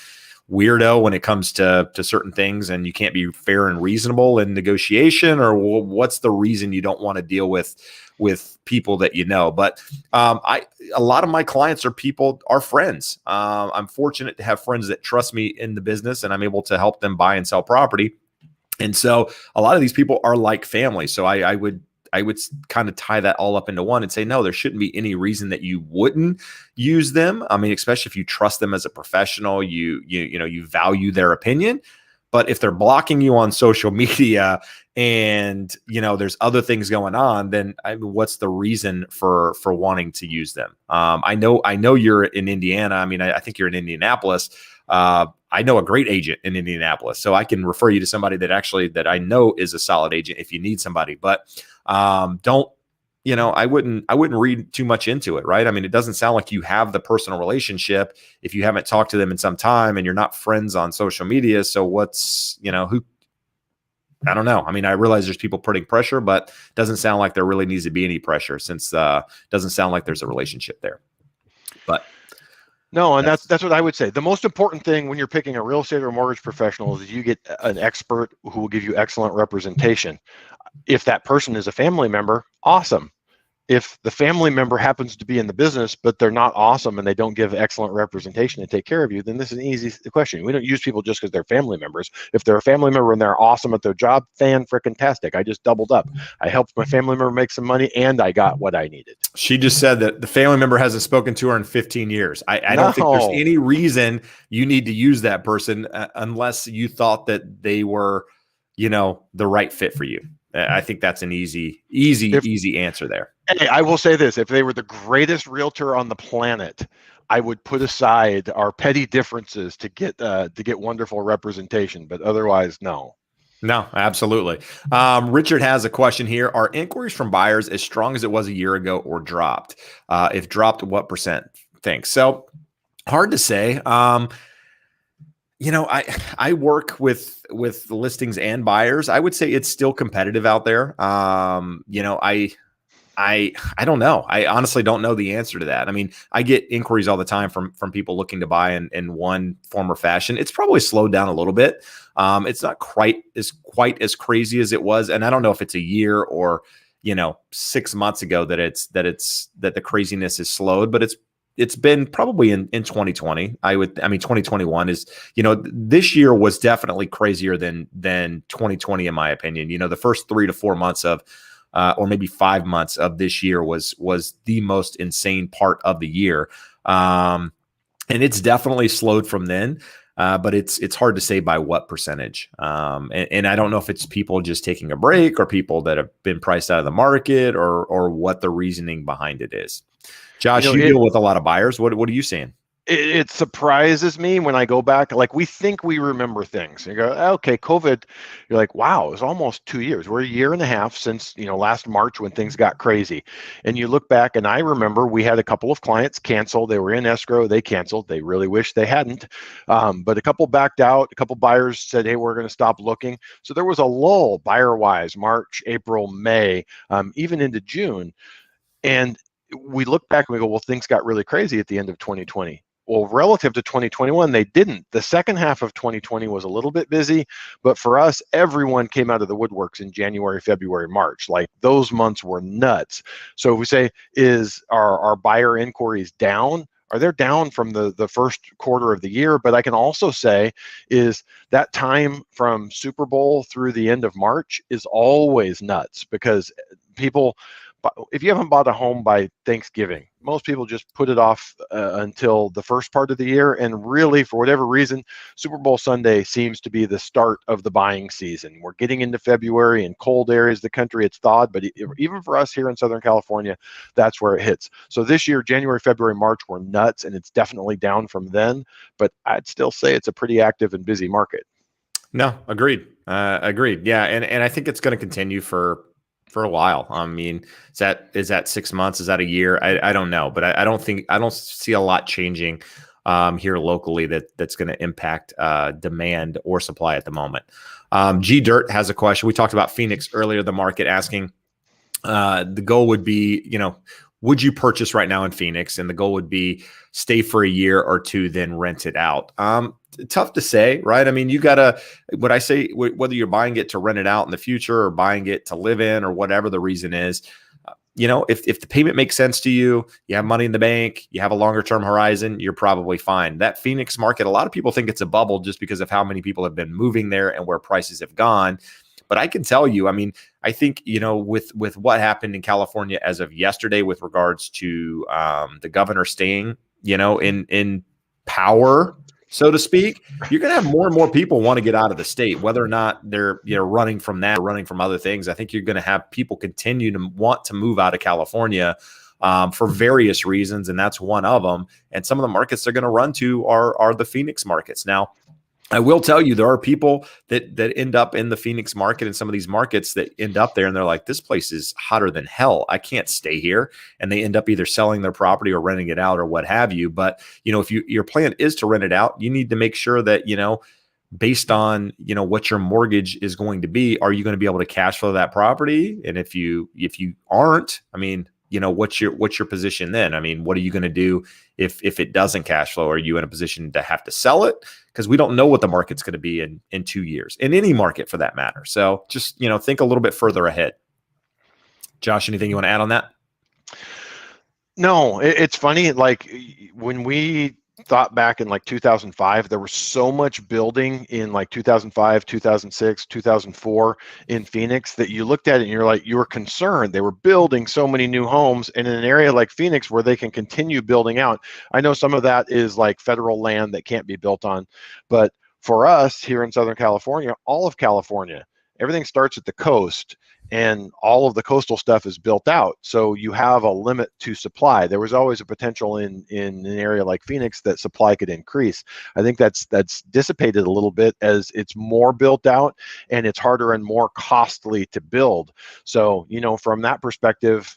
weirdo when it comes to certain things, and you can't be fair and reasonable in negotiation, or what's the reason you don't want to deal with people that you know? But a lot of my clients are friends. I'm fortunate to have friends that trust me in the business, and I'm able to help them buy and sell property. And so a lot of these people are like family. So I would kind of tie that all up into one and say, no, there shouldn't be any reason that you wouldn't use them. I mean, especially if you trust them as a professional, you value their opinion. But if they're blocking you on social media and, there's other things going on, then what's the reason for wanting to use them? I know you're in Indiana. I mean, I think you're in Indianapolis. I know a great agent in Indianapolis, so I can refer you to somebody that I know is a solid agent if you need somebody. But I wouldn't read too much into it, right? I mean, it doesn't sound like you have the personal relationship if you haven't talked to them in some time and you're not friends on social media. So what's, who? I don't know. I mean, I realize there's people putting pressure, but it doesn't sound like there really needs to be any pressure, since it doesn't sound like there's a relationship there. But no, and that's what I would say. The most important thing when you're picking a real estate or mortgage professional is you get an expert who will give you excellent representation. If that person is a family member, awesome. If the family member happens to be in the business, but they're not awesome and they don't give excellent representation to take care of you, then this is an easy question. We don't use people just because they're family members. If they're a family member and they're awesome at their job, fan-frickin-tastic. I just doubled up. I helped my family member make some money, and I got what I needed. She just said that the family member hasn't spoken to her in 15 years. I don't think there's any reason you need to use that person unless you thought that they were, the right fit for you. I think that's an easy answer there. Hey, I will say this: if they were the greatest realtor on the planet, I would put aside our petty differences to get wonderful representation. But otherwise, no. No, absolutely. Richard has a question here. Are inquiries from buyers as strong as it was a year ago, or dropped? If dropped, what percent? Thanks. So hard to say. I work with listings and buyers. I would say it's still competitive out there. I don't know. I honestly don't know the answer to that. I mean, I get inquiries all the time from people looking to buy in one form or fashion. It's probably slowed down a little bit. It's not quite as crazy as it was. And I don't know if it's a year or, 6 months ago that the craziness is slowed, but it's been probably in 2020. 2021 is, this year was definitely crazier than 2020, in my opinion. The first 3 to 4 months of, or maybe 5 months of this year was the most insane part of the year. And it's definitely slowed from then. But it's hard to say by what percentage. And I don't know if it's people just taking a break, or people that have been priced out of the market, or what the reasoning behind it is. Josh, you deal with a lot of buyers. What are you seeing? It surprises me when I go back. Like, we think we remember things. You go, okay, COVID. You're like, wow, it was almost 2 years. We're a year and a half since, last March when things got crazy. And you look back, and I remember we had a couple of clients cancel. They were in escrow. They canceled. They really wish they hadn't. But a couple backed out. A couple buyers said, hey, we're going to stop looking. So there was a lull buyer-wise, March, April, May, even into June. And we look back and we go, well, things got really crazy at the end of 2020. Well, relative to 2021, they didn't. The second half of 2020 was a little bit busy, but for us, everyone came out of the woodworks in January, February, March. Like, those months were nuts. So if we say, is our buyer inquiries down? Are they down from the first quarter of the year? But I can also say is that time from Super Bowl through the end of March is always nuts, because people, if you haven't bought a home by Thanksgiving, most people just put it off until the first part of the year. And really, for whatever reason, Super Bowl Sunday seems to be the start of the buying season. We're getting into February. In cold areas of the country, it's thawed, but even for us here in Southern California, that's where it hits. So this year, January, February, March were nuts, and it's definitely down from then. But I'd still say it's a pretty active and busy market. No, agreed. Agreed. Yeah, and I think it's going to continue for a while. I mean, is that 6 months? Is that a year? I don't know, but I don't see a lot changing here locally that's going to impact demand or supply at the moment. G Dirt has a question. We talked about Phoenix earlier, the market, asking the goal would be, would you purchase right now in Phoenix? And the goal would be stay for a year or two, then rent it out. Tough to say, right? I mean, you gotta, what I say, whether you're buying it to rent it out in the future or buying it to live in or whatever the reason is, if the payment makes sense to you, you have money in the bank, you have a longer term horizon, you're probably fine. That Phoenix market, a lot of people think it's a bubble just because of how many people have been moving there and where prices have gone. But I can tell you, I mean, I think, with what happened in California as of yesterday with regards to the governor staying, in power, so to speak, you're going to have more and more people want to get out of the state, whether or not they're running from that or running from other things. I think you're going to have people continue to want to move out of California for various reasons, and that's one of them. And some of the markets they're going to run to are the Phoenix markets. Now, I will tell you, there are people that end up in the Phoenix market and some of these markets that end up there and they're like, this place is hotter than hell. I can't stay here. And they end up either selling their property or renting it out or what have you. But, if your plan is to rent it out, you need to make sure that, based on, what your mortgage is going to be, are you going to be able to cash flow that property? And if you aren't, I mean, what's your position then? I mean, what are you going to do if it doesn't cash flow? Are you in a position to have to sell it? Because we don't know what the market's going to be in 2 years, in any market for that matter. So just, think a little bit further ahead. Josh, anything you want to add on that? No, it's funny. Like, when we thought back in like 2005, there was so much building in like 2005, 2006, 2004 in Phoenix that you looked at it and you're like, you were concerned. They were building so many new homes, and in an area like Phoenix where they can continue building out. I know some of that is like federal land that can't be built on, but for us here in Southern California, all of California, everything starts at the coast, and all of the coastal stuff is built out. So you have a limit to supply. There was always a potential in an area like Phoenix that supply could increase. I think that's dissipated a little bit as it's more built out and it's harder and more costly to build. So, from that perspective,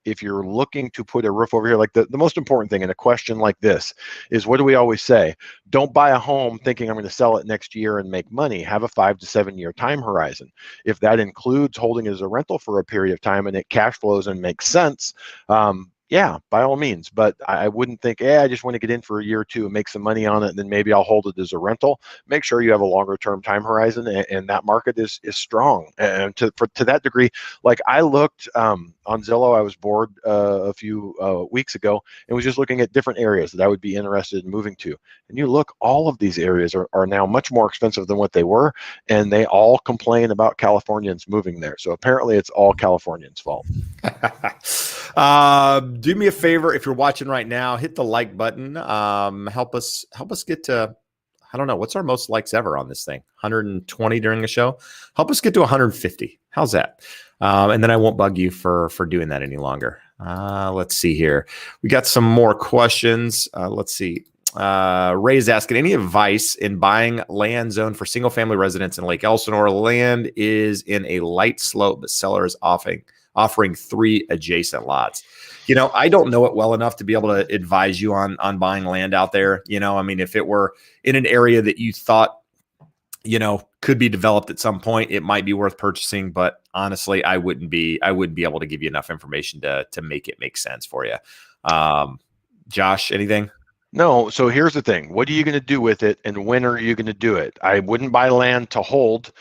if you're looking to put a roof over here, like the most important thing in a question like this is, what do we always say? Don't buy a home thinking I'm going to sell it next year and make money. Have a 5 to 7 year time horizon. If that includes holding it as a rental for a period of time and it cash flows and makes sense, yeah, by all means. But I wouldn't think, I just want to get in for a year or two and make some money on it, and then maybe I'll hold it as a rental. Make sure you have a longer term time horizon, and that market is strong. And to that degree, like I looked on Zillow, I was bored a few weeks ago and was just looking at different areas that I would be interested in moving to. And you look, all of these areas are now much more expensive than what they were, and they all complain about Californians moving there. So apparently it's all Californians' fault. Do me a favor, if you're watching right now, hit the like button. Help us get to, I don't know, what's our most likes ever on this thing? 120 during the show. Help us get to 150. How's that? And then I won't bug you for doing that any longer. Let's see here. We got some more questions. Let's see. Ray's asking, any advice in buying land zone for single family residents in Lake Elsinore? Land is in a light slope, but seller is offering 3 adjacent lots. I don't know it well enough to be able to advise you on buying land out there. I mean, if it were in an area that you thought, could be developed at some point, it might be worth purchasing. But honestly, I wouldn't be able to give you enough information to make it make sense for you. Josh, anything? No. So here's the thing. What are you going to do with it, and when are you going to do it? I wouldn't buy land to hold.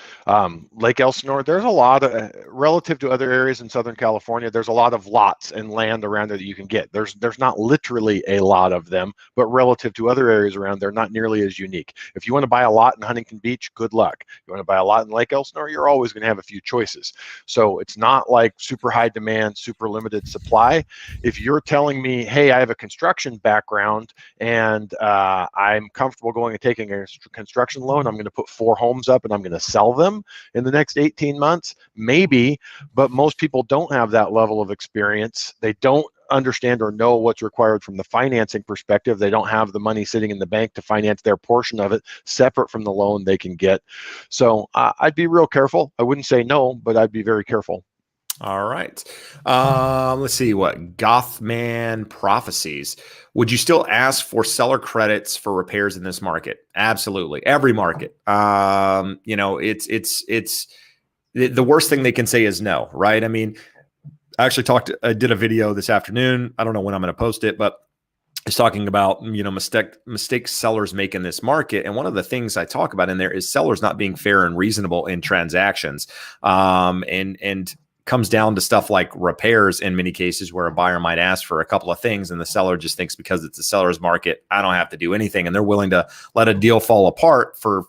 Lake Elsinore, there's a lot of, relative to other areas in Southern California, there's a lot of lots and land around there that you can get. There's not literally a lot of them, but relative to other areas around there, not nearly as unique. If you want to buy a lot in Huntington Beach, good luck. You want to buy a lot in Lake Elsinore, you're always going to have a few choices. So it's not like super high demand, super limited supply. If you're telling me, hey, I have a construction background and I'm comfortable going and taking a construction loan, I'm going to put 4 homes up and I'm going to sell them in the next 18 months, maybe, but most people don't have that level of experience. They don't understand or know what's required from the financing perspective. They don't have the money sitting in the bank to finance their portion of it separate from the loan they can get. So I'd be real careful. I wouldn't say no, but I'd be very careful. All right. Let's see what Gothman Prophecies. Would you still ask for seller credits for repairs in this market? Absolutely. Every market. It's the worst thing they can say is no, right? I mean, I did a video this afternoon. I don't know when I'm going to post it, but it's talking about, mistakes sellers make in this market. And one of the things I talk about in there is sellers not being fair and reasonable in transactions. And comes down to stuff like repairs in many cases, where a buyer might ask for a couple of things and the seller just thinks because it's a seller's market, I don't have to do anything. And they're willing to let a deal fall apart for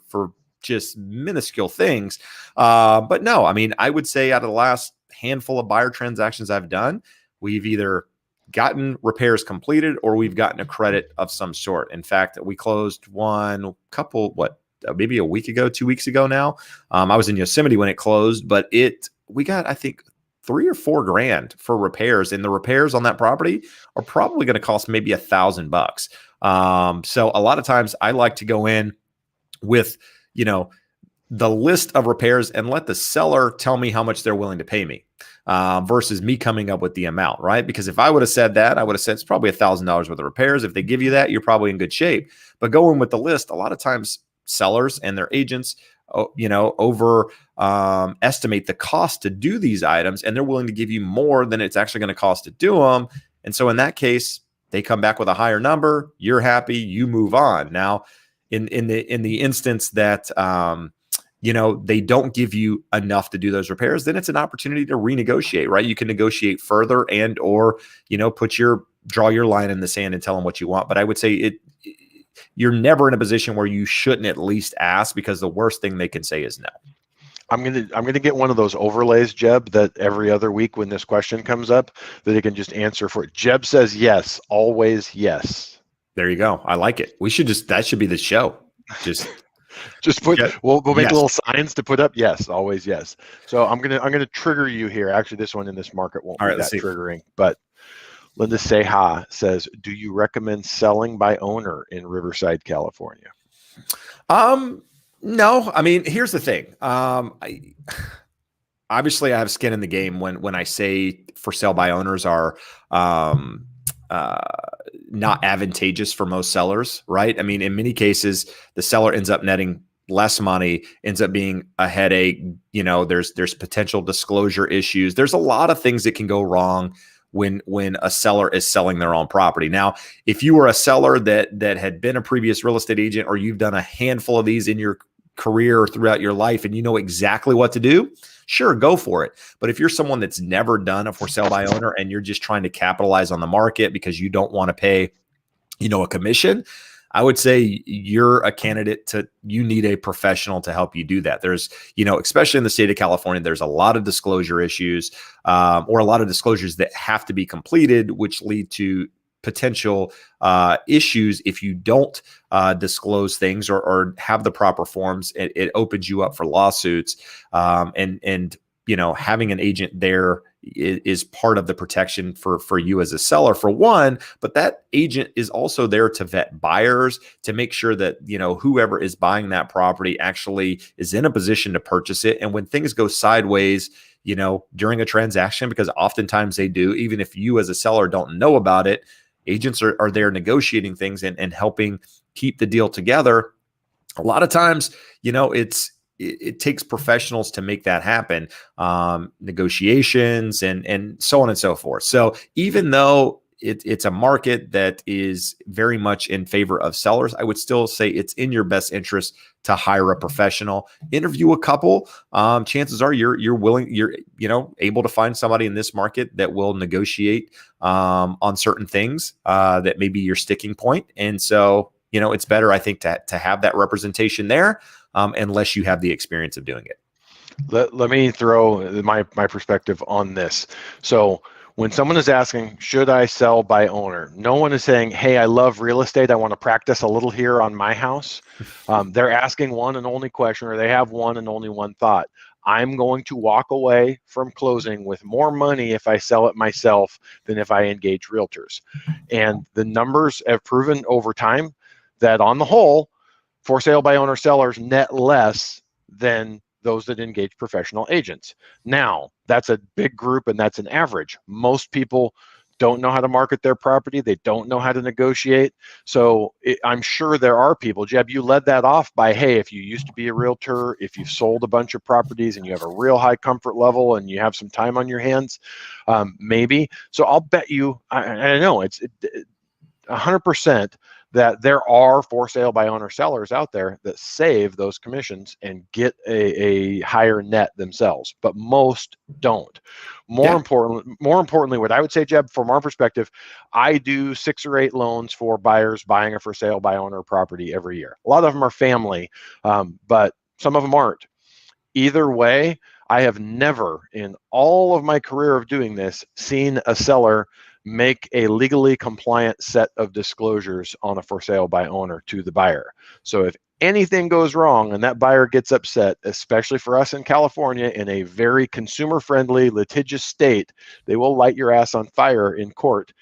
just minuscule things. But no, I mean, I would say out of the last handful of buyer transactions I've done, we've either gotten repairs completed or we've gotten a credit of some sort. In fact, we closed maybe a week ago, 2 weeks ago now. I was in Yosemite when it closed, but we got, I think, $3 or $4 grand for repairs, and the repairs on that property are probably going to cost maybe $1,000. So a lot of times I like to go in with, the list of repairs and let the seller tell me how much they're willing to pay me, versus me coming up with the amount, right? Because if I would have said that, I would have said it's probably $1,000 worth of repairs. If they give you that, you're probably in good shape. But going with the list, a lot of times sellers and their agents estimate the cost to do these items, and they're willing to give you more than it's actually going to cost to do them. And so in that case, they come back with a higher number, you're happy, you move on. Now, in the instance that they don't give you enough to do those repairs, then it's an opportunity to renegotiate, right? You can negotiate further and or draw your line in the sand and tell them what you want. But I would say you're never in a position where you shouldn't at least ask, because the worst thing they can say is no. I'm gonna get one of those overlays, Jeb, that every other week when this question comes up, that it can just answer for it. Jeb says yes, always yes. There you go. I like it. That should be the show. Just put. We'll make yes. little signs to put up. Yes, always yes. So I'm gonna trigger you here. Actually, this one in this market won't be that triggering, but Linda Seha says, do you recommend selling by owner in Riverside, California? No. I mean, here's the thing. Obviously I have skin in the game when I say for sale by owners are not advantageous for most sellers, right? I mean, in many cases, the seller ends up netting less money, ends up being a headache. There's potential disclosure issues. There's a lot of things that can go wrong when a seller is selling their own property. Now, if you were a seller that had been a previous real estate agent, or you've done a handful of these in your career or throughout your life and you know exactly what to do, sure, go for it. But if you're someone that's never done a for sale by owner and you're just trying to capitalize on the market because you don't want to pay, a commission, I would say you're a candidate you need a professional to help you do that. There's, especially in the state of California, there's a lot of disclosure issues, or a lot of disclosures that have to be completed, which lead to potential issues if you don't disclose things or have the proper forms. It opens you up for lawsuits, and having an agent there is part of the protection for you as a seller, for one, but that agent is also there to vet buyers, to make sure that, whoever is buying that property actually is in a position to purchase it. And when things go sideways, during a transaction, because oftentimes they do, even if you as a seller don't know about it, agents are there negotiating things and helping keep the deal together. A lot of times, it takes professionals to make that happen, negotiations and so on and so forth. So even though it's a market that is very much in favor of sellers, I would still say it's in your best interest to hire a professional, interview a couple. Chances are you're willing, you're able to find somebody in this market that will negotiate on certain things that may be your sticking point. And so, it's better, I think, to have that representation there, unless you have the experience of doing it. Let me throw my perspective on this. So when someone is asking, should I sell by owner? No one is saying, hey, I love real estate, I want to practice a little here on my house. They're asking one and only question, or they have one and only one thought. I'm going to walk away from closing with more money if I sell it myself than if I engage realtors. And the numbers have proven over time that on the whole, for sale by owner sellers net less than those that engage professional agents. Now, that's a big group and that's an average. Most people don't know how to market their property. They don't know how to negotiate. So I'm sure there are people, Jeb, you led that off by, hey, if you used to be a realtor, if you've sold a bunch of properties and you have a real high comfort level and you have some time on your hands, maybe. So I'll bet you, I know it's 100% that there are for sale by owner sellers out there that save those commissions and get a higher net themselves, but most don't. More importantly, what I would say, Jeb, from our perspective, I do 6 or 8 loans for buyers buying a for sale by owner property every year. A lot of them are family, but some of them aren't. Either way, I have never in all of my career of doing this seen a seller make a legally compliant set of disclosures on a for sale by owner to the buyer. So if anything goes wrong and that buyer gets upset, especially for us in California, in a very consumer-friendly, litigious state, they will light your ass on fire in court,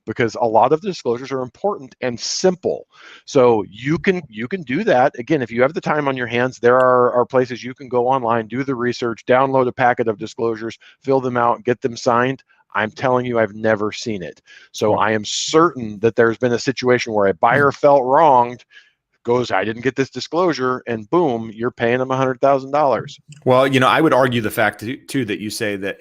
because a lot of the disclosures are important and simple. So you can do that. Again, if you have the time on your hands, there are places you can go online, do the research, download a packet of disclosures, fill them out, get them signed. I'm telling you, I've never seen it. So I am certain that there's been a situation where a buyer felt wronged, goes, I didn't get this disclosure, and boom, you're paying them $100,000. Well, I would argue the fact too that you say that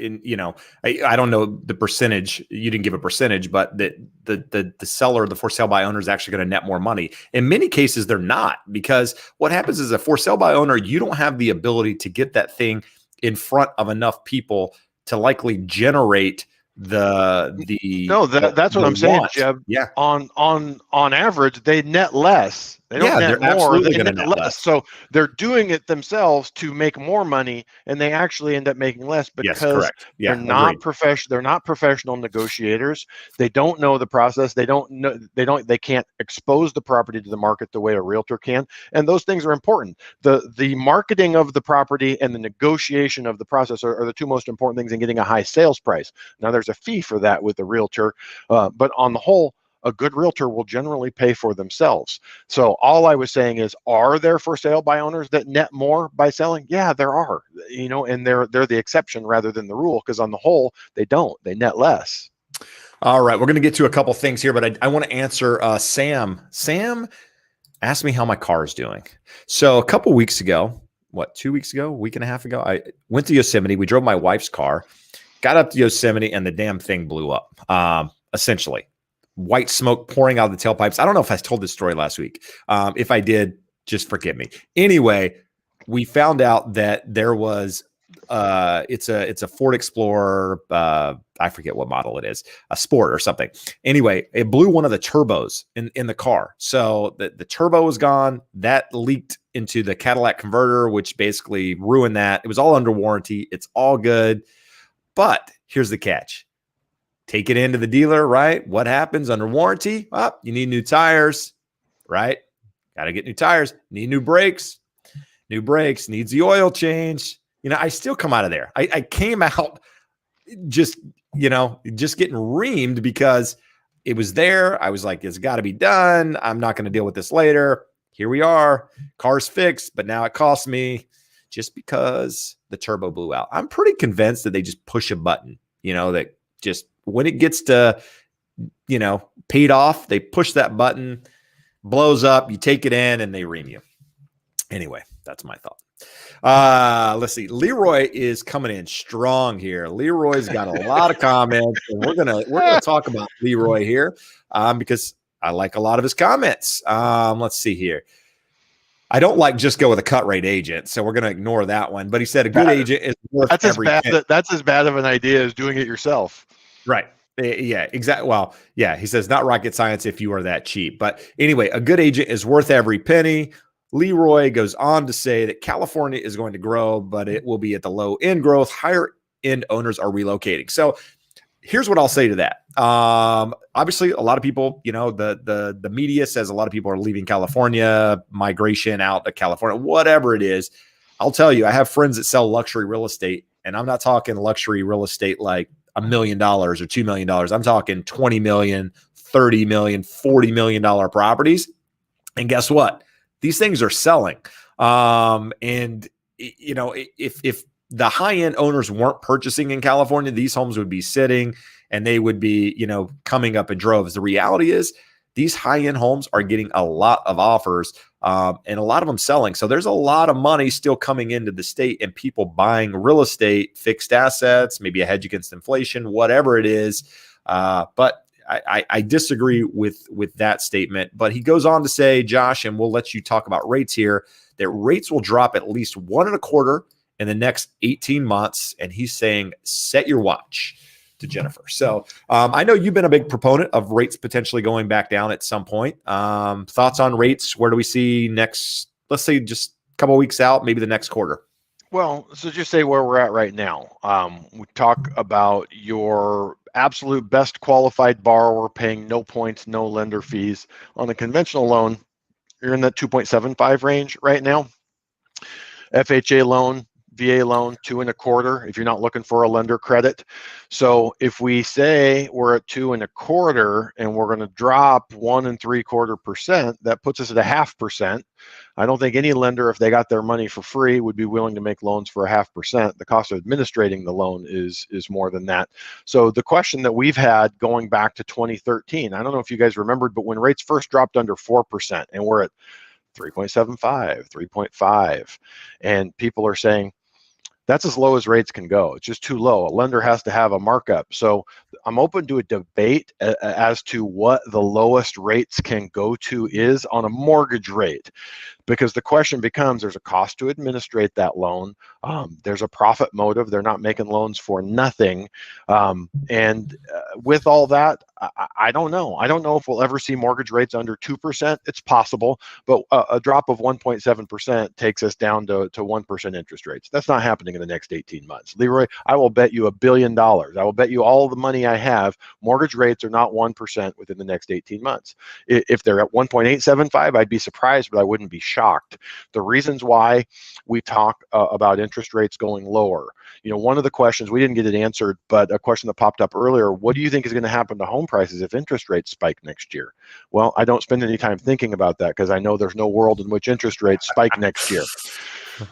I don't know the percentage, you didn't give a percentage, but that the seller, the for sale by owner, is actually going to net more money. In many cases, they're not, because what happens is a for sale by owner, you don't have the ability to get that thing in front of enough people to likely generate that's what I'm saying, Jeb. Yeah. On average, they net less. They don't net more. They net less. So they're doing it themselves to make more money, and they actually end up making less because they're not professional. They're not professional negotiators. They don't know the process. They can't expose the property to the market the way a realtor can. And those things are important. The marketing of the property and the negotiation of the process are the 2 most important things in getting a high sales price. Now, there's a fee for that with the realtor, but on the whole, a good realtor will generally pay for themselves. So all I was saying is, are there for sale by owners that net more by selling? Yeah, there are, and they're the exception rather than the rule, because on the whole, they net less. All right. We're going to get to a couple things here, but I want to answer Sam. Sam asked me how my car is doing. So a couple weeks ago, 2 weeks ago, week and a half ago, I went to Yosemite. We drove my wife's car, got up to Yosemite, and the damn thing blew up. Essentially, white smoke pouring out of the tailpipes. I don't know if I told this story last week. If I did, just forgive me. Anyway, we found out that there was it's a Ford Explorer. I forget what model it is, a Sport or something. Anyway, it blew one of the turbos in the car. So the turbo was gone. That leaked into the catalytic converter, which basically ruined that. It was all under warranty. It's all good. But here's the catch. Take it into the dealer, right? What happens under warranty? You need new tires, right? Got to get new tires. Need new brakes. New brakes. Needs the oil change. I still come out of there. I came out just, just getting reamed because it was there. I was like, it's got to be done. I'm not going to deal with this later. Here we are. Car's fixed, but now it costs me just because the turbo blew out. I'm pretty convinced that they just push a button, that just when it gets to, paid off, they push that button, blows up, you take it in, and they ream you. Anyway, that's my thought. Let's see. Leroy is coming in strong here. Leroy's got a lot of comments, and we're gonna talk about Leroy here because I like a lot of his comments. Let's see here. I don't like just go with a cut rate agent, so we're gonna ignore that one. But he said a good agent is worth every penny. That's as bad of an idea as doing it yourself. Right. Yeah, exactly. Well, yeah, he says not rocket science if you are that cheap. But anyway, a good agent is worth every penny. Leroy goes on to say that California is going to grow, but it will be at the low end growth. Higher end owners are relocating. So here's what I'll say to that. Obviously, a lot of people, the media says a lot of people are leaving California, migration out to California, whatever it is. I'll tell you, I have friends that sell luxury real estate, and I'm not talking luxury real estate like $1 million or $2 million. I'm talking 20 million, 30 million, $40 million properties. And guess what? These things are selling. And if the high-end owners weren't purchasing in California, these homes would be sitting and they would be, coming up in droves. The reality is these high-end homes are getting a lot of offers and a lot of them selling. So there's a lot of money still coming into the state and people buying real estate, fixed assets, maybe a hedge against inflation, whatever it is. But I disagree with that statement. But he goes on to say, Josh, and we'll let you talk about rates here, that rates will drop at least 1.25 in the next 18 months. And he's saying, set your watch to Jennifer. So I know you've been a big proponent of rates potentially going back down at some point. Thoughts on rates? Where do we see next, let's say just a couple of weeks out, maybe the next quarter? Well, so just say where we're at right now. We talk about your absolute best qualified borrower paying no points, no lender fees. On a conventional loan, you're in that 2.75 range right now. FHA loan, VA loan, 2.25 if you're not looking for a lender credit. So if we say we're at 2.25 and we're going to drop 1.75%, that puts us at 0.5%. I don't think any lender, if they got their money for free, would be willing to make loans for 0.5%. The cost of administrating the loan is more than that. So the question that we've had going back to 2013, I don't know if you guys remembered, but when rates first dropped under 4% and we're at 3.75, 3.5, and people are saying, that's as low as rates can go. It's just too low. A lender has to have a markup. So I'm open to a debate as to what the lowest rates can go to is on a mortgage rate, because the question becomes, there's a cost to administrate that loan. There's a profit motive. They're not making loans for nothing. With all that, I don't know. I don't know if we'll ever see mortgage rates under 2%. It's possible, but a drop of 1.7% takes us down to 1% interest rates. That's not happening in the next 18 months. Leroy, I will bet you $1 billion. I will bet you all the money I have. Mortgage rates are not 1% within the next 18 months. If they're at 1.875, I'd be surprised, but I wouldn't be shocked. The reasons why we talk about interest rates going lower. One of the questions, we didn't get it answered, but a question that popped up earlier, what do you think is going to happen to home prices if interest rates spike next year? Well, I don't spend any time thinking about that because I know there's no world in which interest rates spike next year.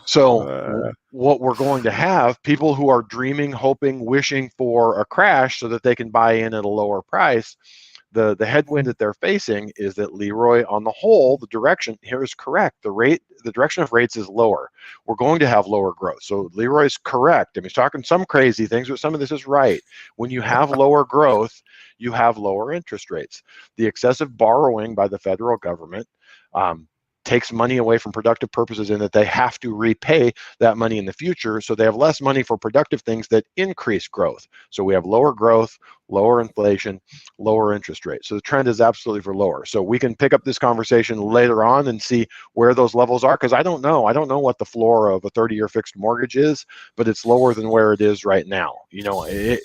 So what we're going to have, people who are dreaming, hoping, wishing for a crash so that they can buy in at a lower price, the headwind that they're facing is that, Leroy, on the whole, the direction here is correct. The direction of rates is lower. We're going to have lower growth. So Leroy's correct. I mean, he's talking some crazy things, but some of this is right. When you have lower growth, you have lower interest rates. The excessive borrowing by the federal government takes money away from productive purposes in that they have to repay that money in the future. So they have less money for productive things that increase growth. So we have lower growth, lower inflation, lower interest rates. So the trend is absolutely for lower. So we can pick up this conversation later on and see where those levels are, because I don't know. I don't know what the floor of a 30-year fixed mortgage is, but it's lower than where it is right now.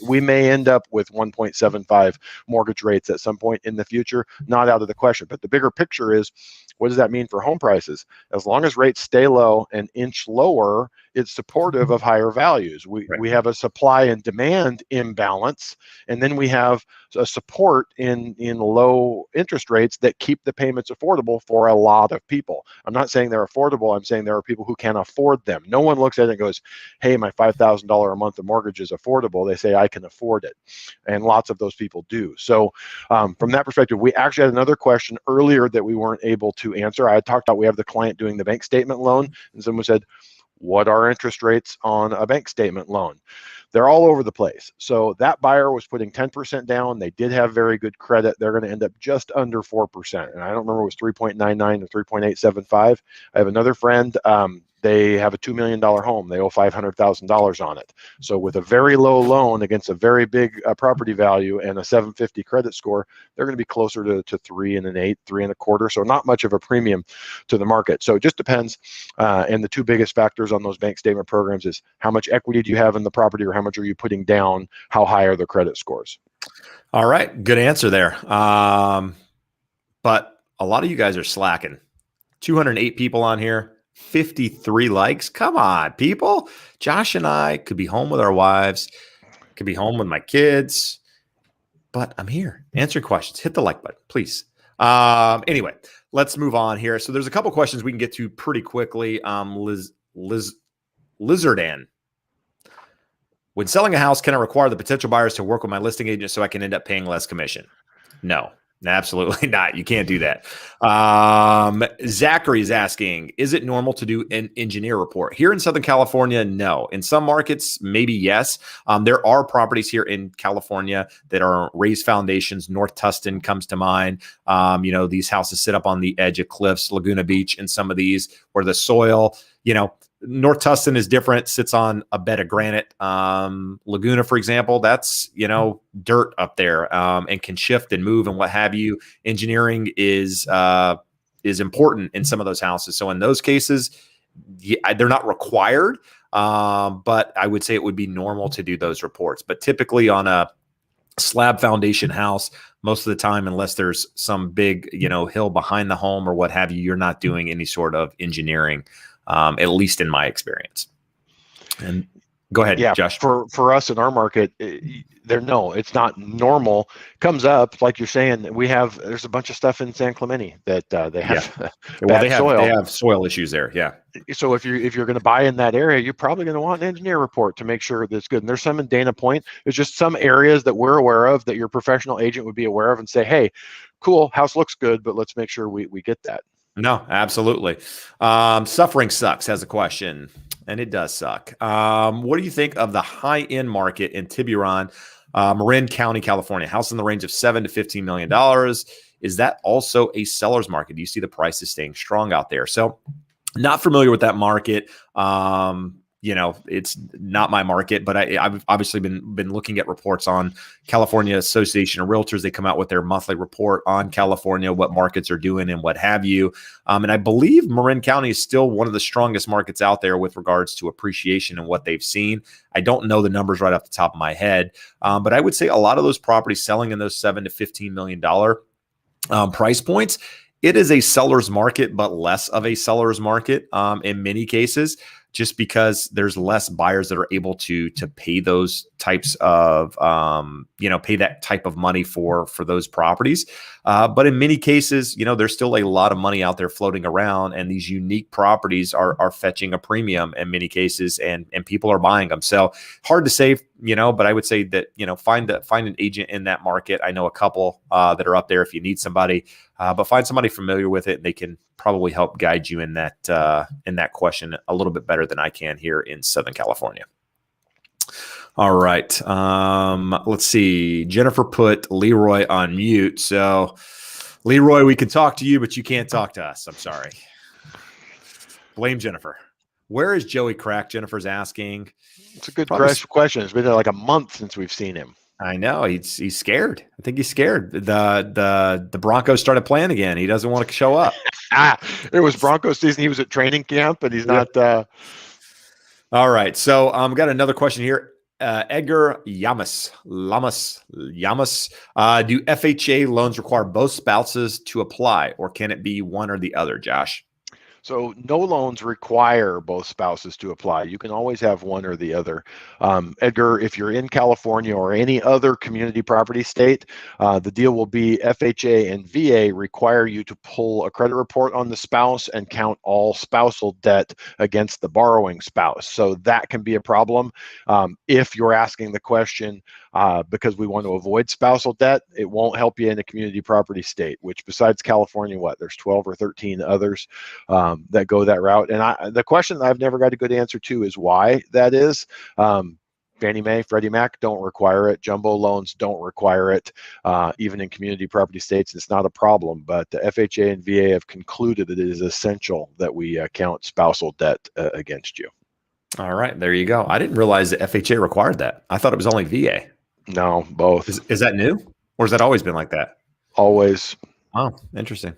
We may end up with 1.75 mortgage rates at some point in the future, not out of the question. But the bigger picture is, what does that mean for home prices? As long as rates stay low and inch lower, it's supportive of higher values. We have a supply and demand imbalance, and then we have a support in low interest rates that keep the payments affordable for a lot of people. I'm not saying they're affordable. I'm saying there are people who can afford them. No one looks at it and goes, hey, my $5,000 a month of mortgage is affordable. They say I can afford it. And lots of those people do. So from that perspective, we actually had another question earlier that we weren't able to answer. I had talked about we have the client doing the bank statement loan, and someone said, what are interest rates on a bank statement loan? They're all over the place. So that buyer was putting 10% down. They did have very good credit. They're going to end up just under 4%. And I don't remember, it was 3.99 or 3.875. I have another friend, they have a $2 million home. They owe $500,000 on it. So with a very low loan against a very big property value and a 750 credit score, they're going to be closer to 3 and an 8, 3 and a quarter. So not much of a premium to the market. So it just depends. And the two biggest factors on those bank statement programs is how much equity do you have in the property, or how much are you putting down? How high are the credit scores? All right. Good answer there. But a lot of you guys are slacking. 208 people on here. 53 likes. Come on, people. Josh and I could be home with our wives, could be home with my kids, but I'm here. Answer questions. Hit the like button, please. Anyway, let's move on here. So there's a couple questions we can get to pretty quickly. Lizardan. When selling a house, can I require the potential buyers to work with my listing agent so I can end up paying less commission? No. Absolutely not. You can't do that. Zachary is asking, is it normal to do an engineer report? Here in Southern California, no. In some markets, maybe yes. There are properties here in California that are raised foundations. North Tustin comes to mind. These houses sit up on the edge of cliffs, Laguna Beach, and some of these where the soil, North Tustin is different, sits on a bed of granite. Laguna, for example, that's, dirt up there and can shift and move and what have you. Engineering is important in some of those houses. So in those cases, they're not required, but I would say it would be normal to do those reports. But typically on a slab foundation house, most of the time, unless there's some big, hill behind the home or what have you, you're not doing any sort of engineering. At least in my experience. And go ahead, Josh. For us in our market, it's not normal. Comes up, like you're saying, there's a bunch of stuff in San Clemente that they have soil. They have soil issues there. Yeah. So if you're going to buy in that area, you're probably going to want an engineer report to make sure that's good. And there's some in Dana Point. There's just some areas that we're aware of that your professional agent would be aware of and say, hey, cool, house looks good, but let's make sure we get that. No, absolutely. Suffering Sucks has a question, and it does suck. What do you think of the high-end market in Tiburon, Marin County, California? House in the range of $7 to $15 million. Is that also a seller's market? Do you see the prices staying strong out there? So not familiar with that market. It's not my market, but I've obviously been looking at reports on California Association of Realtors. They come out with their monthly report on California, what markets are doing and what have you. And I believe Marin County is still one of the strongest markets out there with regards to appreciation and what they've seen. I don't know the numbers right off the top of my head, but I would say a lot of those properties selling in those $7 to $15 million price points, it is a seller's market, but less of a seller's market in many cases, just because there's less buyers that are able to pay those types of, pay that type of money for those properties. But in many cases, there's still a lot of money out there floating around, and these unique properties are fetching a premium in many cases, and people are buying them. So hard to say, but I would say that, find an agent in that market. I know a couple that are up there if you need somebody, but find somebody familiar with it, and they can probably help guide you in that question a little bit better than I can here in Southern California. All right. Let's see. Jennifer put Leroy on mute. So Leroy, we can talk to you, but you can't talk to us. I'm sorry. Blame Jennifer. Where is Joey Crack? Jennifer's asking. It's a good question. It's been like a month since we've seen him. I know he's scared. I think he's scared. The Broncos started playing again. He doesn't want to show up. It was Broncos season. He was at training camp, and he's not. All right. So got another question here. Edgar Yamas. Do FHA loans require both spouses to apply, or can it be one or the other, Josh? So no loans require both spouses to apply. You can always have one or the other. Edgar, if you're in California or any other community property state, the deal will be FHA and VA require you to pull a credit report on the spouse and count all spousal debt against the borrowing spouse. So that can be a problem. If you're asking the question because we want to avoid spousal debt, it won't help you in a community property state, which besides California, there's 12 or 13 others that go that route. And the question I've never got a good answer to is why that is. Fannie Mae, Freddie Mac don't require it. Jumbo loans don't require it. Even in community property states, it's not a problem. But the FHA and VA have concluded that it is essential that we count spousal debt against you. All right, there you go. I didn't realize that FHA required that. I thought it was only VA. No, both. Is that new, or has that always been like that? Always. Oh, interesting.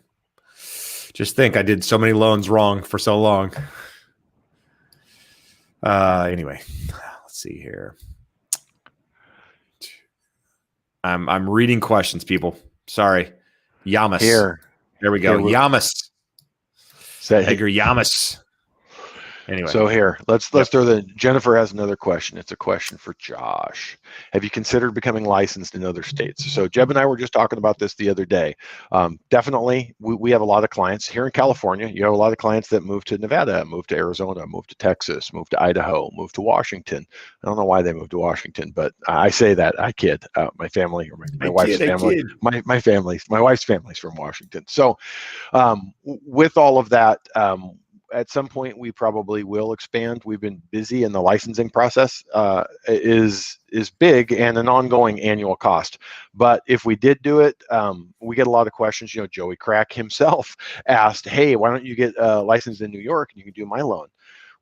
Just think, I did so many loans wrong for so long. Anyway, let's see here. I'm reading questions, people. Sorry. Yamas. Here. There we go. Yamas. Edgar Yamas. Anyway. So here, let's throw Jennifer has another question. It's a question for Josh. Have you considered becoming licensed in other states? So Jeb and I were just talking about this the other day. Definitely, we have a lot of clients here in California. You have a lot of clients that move to Nevada, move to Arizona, move to Texas, move to Idaho, move to Washington. I don't know why they moved to Washington, but I say that, I kid. My family, or my wife's family, my wife's family's from Washington. So with all of that, at some point, we probably will expand. We've been busy, and the licensing process is big and an ongoing annual cost. But if we did do it, we get a lot of questions. You know, Joey Crack himself asked, "Hey, why don't you get licensed in New York and you can do my loan?"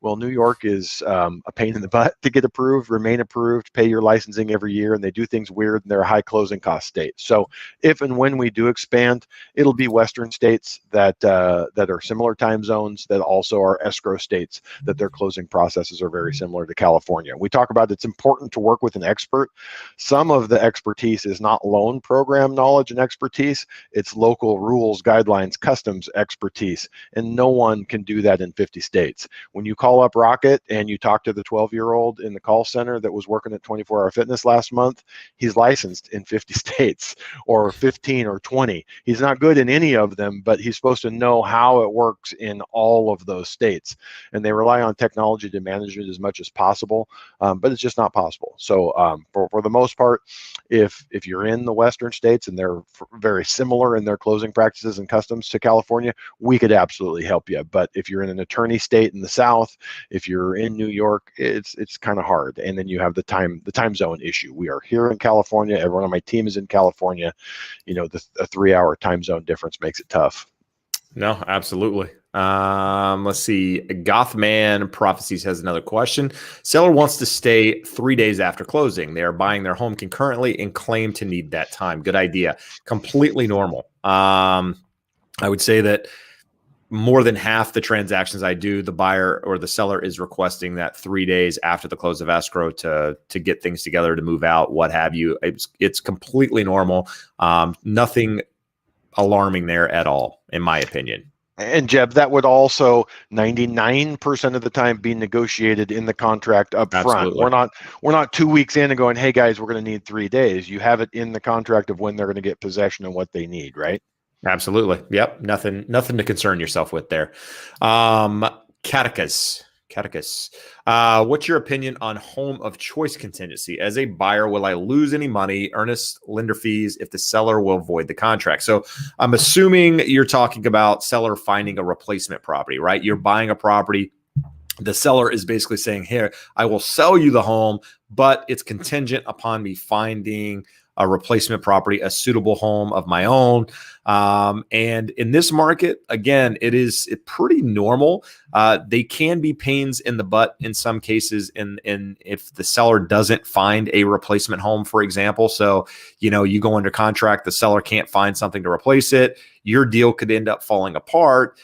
Well, New York is a pain in the butt to get approved, remain approved, pay your licensing every year, and they do things weird, and they're a high closing cost state. So if and when we do expand, it'll be Western states that are similar time zones, that also are escrow states, that their closing processes are very similar to California. We talk about it's important to work with an expert. Some of the expertise is not loan program knowledge and expertise, it's local rules, guidelines, customs expertise, and no one can do that in 50 states. When you call up Rocket and you talk to the 12-year-old in the call center that was working at 24 Hour Fitness last month, he's licensed in 50 states or 15 or 20. He's not good in any of them, but he's supposed to know how it works in all of those states. And they rely on technology to manage it as much as possible, but it's just not possible. So for the most part, if you're in the Western states and they're very similar in their closing practices and customs to California, we could absolutely help you. But if you're in an attorney state in the South, if you're in New York, it's kind of hard. And then you have the time zone issue. We are here in California. Everyone on my team is in California. You know, a 3-hour time zone difference makes it tough. No, absolutely. Let's see. Gothman Prophecies has another question. Seller wants to stay 3 days after closing. They are buying their home concurrently and claim to need that time. Good idea. Completely normal. I would say that more than half the transactions I do, the buyer or the seller is requesting that 3 days after the close of escrow to get things together, to move out, what have you. It's completely normal. Nothing alarming there at all, in my opinion. And Jeb, that would also 99% of the time be negotiated in the contract up front. We're not 2 weeks in and going, "Hey guys, we're going to need 3 days." You have it in the contract of when they're going to get possession and what they need, right? Absolutely. Yep. Nothing to concern yourself with there. Catechus. What's your opinion on home of choice contingency? As a buyer, will I lose any money, earnest, lender fees, if the seller will void the contract? So I'm assuming you're talking about seller finding a replacement property, right? You're buying a property. The seller is basically saying, "Here, I will sell you the home, but it's contingent upon me finding a replacement property, a suitable home of my own." And in this market, again, it's pretty normal. They can be pains in the butt in some cases, in if the seller doesn't find a replacement home, for example. So, you go under contract, the seller can't find something to replace it. Your deal could end up falling apart,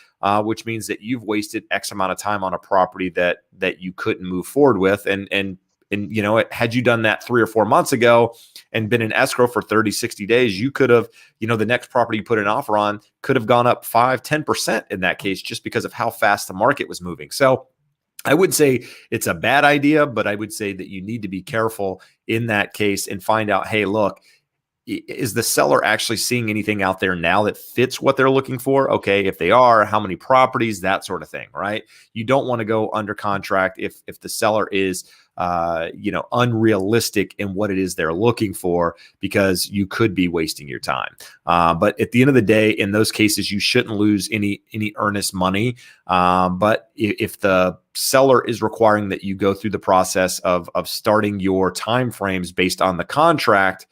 which means that you've wasted X amount of time on a property that you couldn't move forward with. And And, had you done that 3 or 4 months ago and been in escrow for 30, 60 days, you could have, the next property you put an offer on could have gone up 5, 10% in that case, just because of how fast the market was moving. So I would say it's a bad idea, but I would say that you need to be careful in that case and find out, hey, look, is the seller actually seeing anything out there now that fits what they're looking for? Okay, if they are, how many properties, that sort of thing, right? You don't want to go under contract if the seller is unrealistic in what it is they're looking for, because you could be wasting your time. But at the end of the day, in those cases, you shouldn't lose any earnest money. But if the seller is requiring that you go through the process of starting your timeframes based on the contract,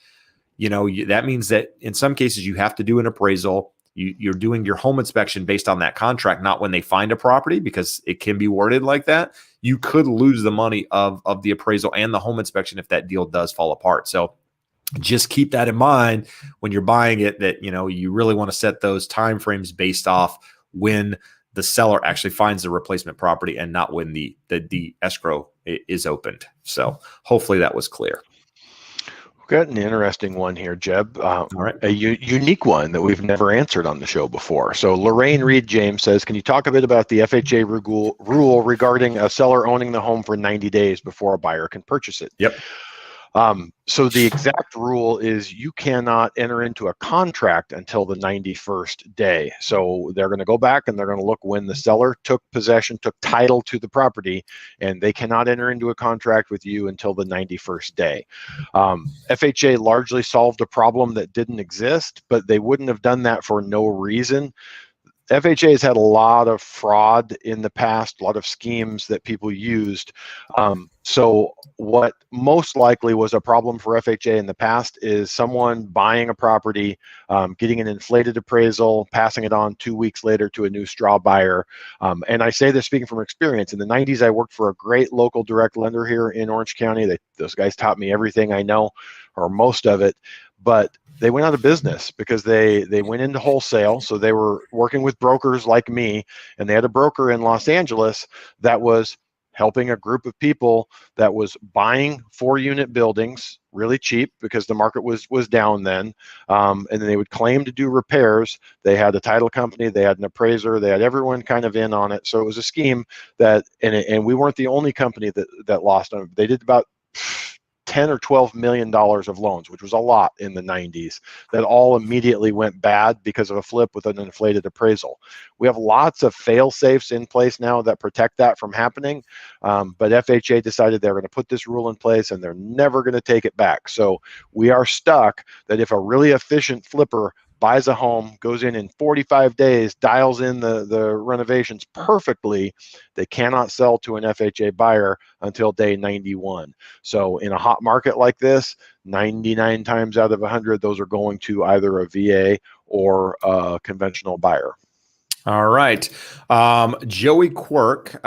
that means that in some cases you have to do an appraisal. You're doing your home inspection based on that contract, not when they find a property, because it can be worded like that. You could lose the money of the appraisal and the home inspection if that deal does fall apart. So just keep that in mind when you're buying it, that, you really want to set those timeframes based off when the seller actually finds the replacement property and not when the escrow is opened. So hopefully that was clear. Got an interesting one here, Jeb. All right. A unique one that we've never answered on the show before. So Lorraine Reed James says, can you talk a bit about the FHA rule regarding a seller owning the home for 90 days before a buyer can purchase it? Yep. So the exact rule is you cannot enter into a contract until the 91st day. So they're going to go back and they're going to look when the seller took possession, took title to the property, and they cannot enter into a contract with you until the 91st day. FHA largely solved a problem that didn't exist, but they wouldn't have done that for no reason. FHA has had a lot of fraud in the past, a lot of schemes that people used. So what most likely was a problem for FHA in the past is someone buying a property, getting an inflated appraisal, passing it on 2 weeks later to a new straw buyer. And I say this speaking from experience. In the 90s, I worked for a great local direct lender here in Orange County. Those guys taught me everything I know, or most of it. But they went out of business because they went into wholesale. So they were working with brokers like me, and they had a broker in Los Angeles that was helping a group of people that was buying 4-unit buildings really cheap because the market was down then. And then they would claim to do repairs. They had a title company, they had an appraiser, they had everyone kind of in on it. So it was a scheme that, and we weren't the only company that lost on it. They did about 10 or 12 million dollars of loans, which was a lot in the 90s, that all immediately went bad because of a flip with an inflated appraisal. We have lots of fail safes in place now that protect that from happening. But FHA decided they're going to put this rule in place and they're never going to take it back. So we are stuck that if a really efficient flipper buys a home, goes in 45 days, dials in the renovations perfectly, they cannot sell to an FHA buyer until day 91. So in a hot market like this, 99 times out of 100, those are going to either a VA or a conventional buyer. All right. Joey Quirk.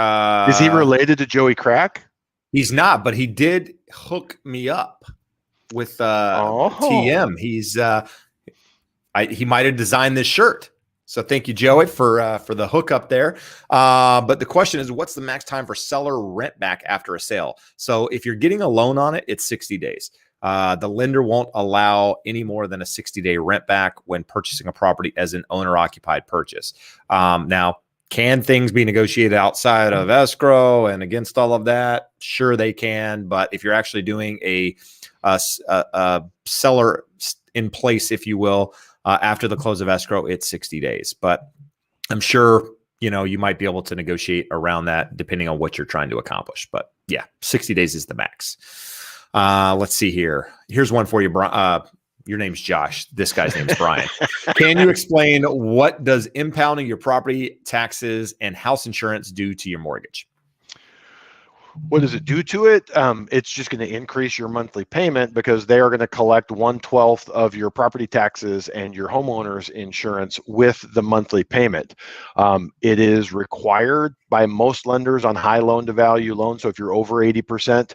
Is he related to Joey Crack? He's not, but he did hook me up with TM. He's he might have designed this shirt. So thank you, Joey, for the hookup there. But the question is, what's the max time for seller rent back after a sale? So if you're getting a loan on it, it's 60 days. The lender won't allow any more than a 60-day rent back when purchasing a property as an owner-occupied purchase. Now, can things be negotiated outside of escrow and against all of that? Sure, they can. But if you're actually doing a seller in place, if you will, after the close of escrow, it's 60 days. But I'm sure, you might be able to negotiate around that depending on what you're trying to accomplish. But yeah, 60 days is the max. Let's see here. Here's one for you, Brian. Your name's Josh. This guy's name's Brian. Can you explain what does impounding your property taxes and house insurance do to your mortgage? What does it do to it? It's just going to increase your monthly payment because they are going to collect 1/12 of your property taxes and your homeowner's insurance with the monthly payment. It is required by most lenders on high loan to value loans. So if you're over 80%,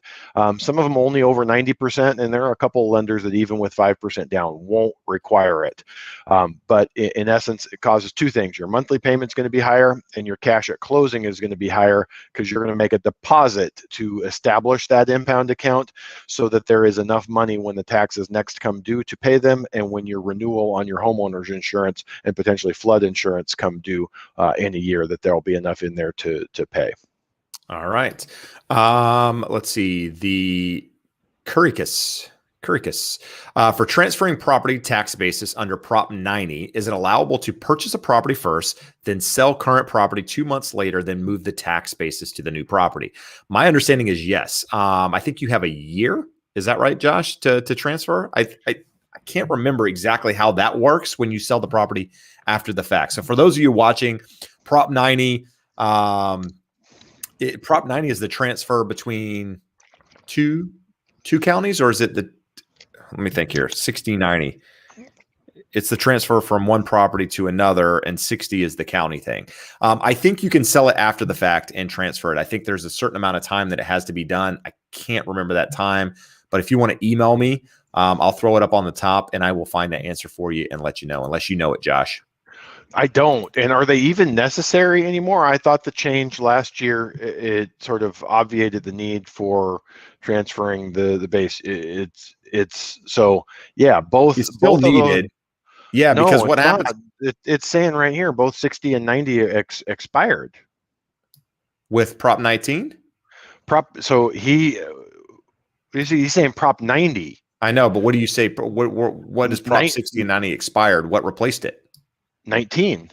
some of them only over 90%, and there are a couple of lenders that even with 5% down won't require it. But in essence, it causes two things. Your monthly payment is going to be higher and your cash at closing is going to be higher because you're going to make a deposit it to establish that impound account so that there is enough money when the taxes next come due to pay them, and when your renewal on your homeowner's insurance and potentially flood insurance come due in a year, that there will be enough in there to pay. All right. Let's see. The Curicus. For transferring property tax basis under Prop 90, is it allowable to purchase a property first, then sell current property 2 months later, then move the tax basis to the new property? My understanding is yes. I think you have a year. Is that right, Josh, to transfer? I can't remember exactly how that works when you sell the property after the fact. So for those of you watching, Prop 90, Prop 90 is the transfer between two counties, or is it the, let me think here, 60/90. It's the transfer from one property to another, and 60 is the county thing. I think you can sell it after the fact and transfer it. I think there's a certain amount of time that it has to be done. I can't remember that time, but if you want to email me, I'll throw it up on the top and I will find that answer for you and let you know, unless you know it, Josh. I don't. And are they even necessary anymore? I thought the change last year, it sort of obviated the need for transferring the base. It's so, yeah, both. It's still both needed. Yeah, no, because what it's happens it's saying right here, both 60 and 90 expired. with Prop 19? So he's saying Prop 90. I know, but what do you say? What is Prop 60 and 90 expired? What replaced it? 19.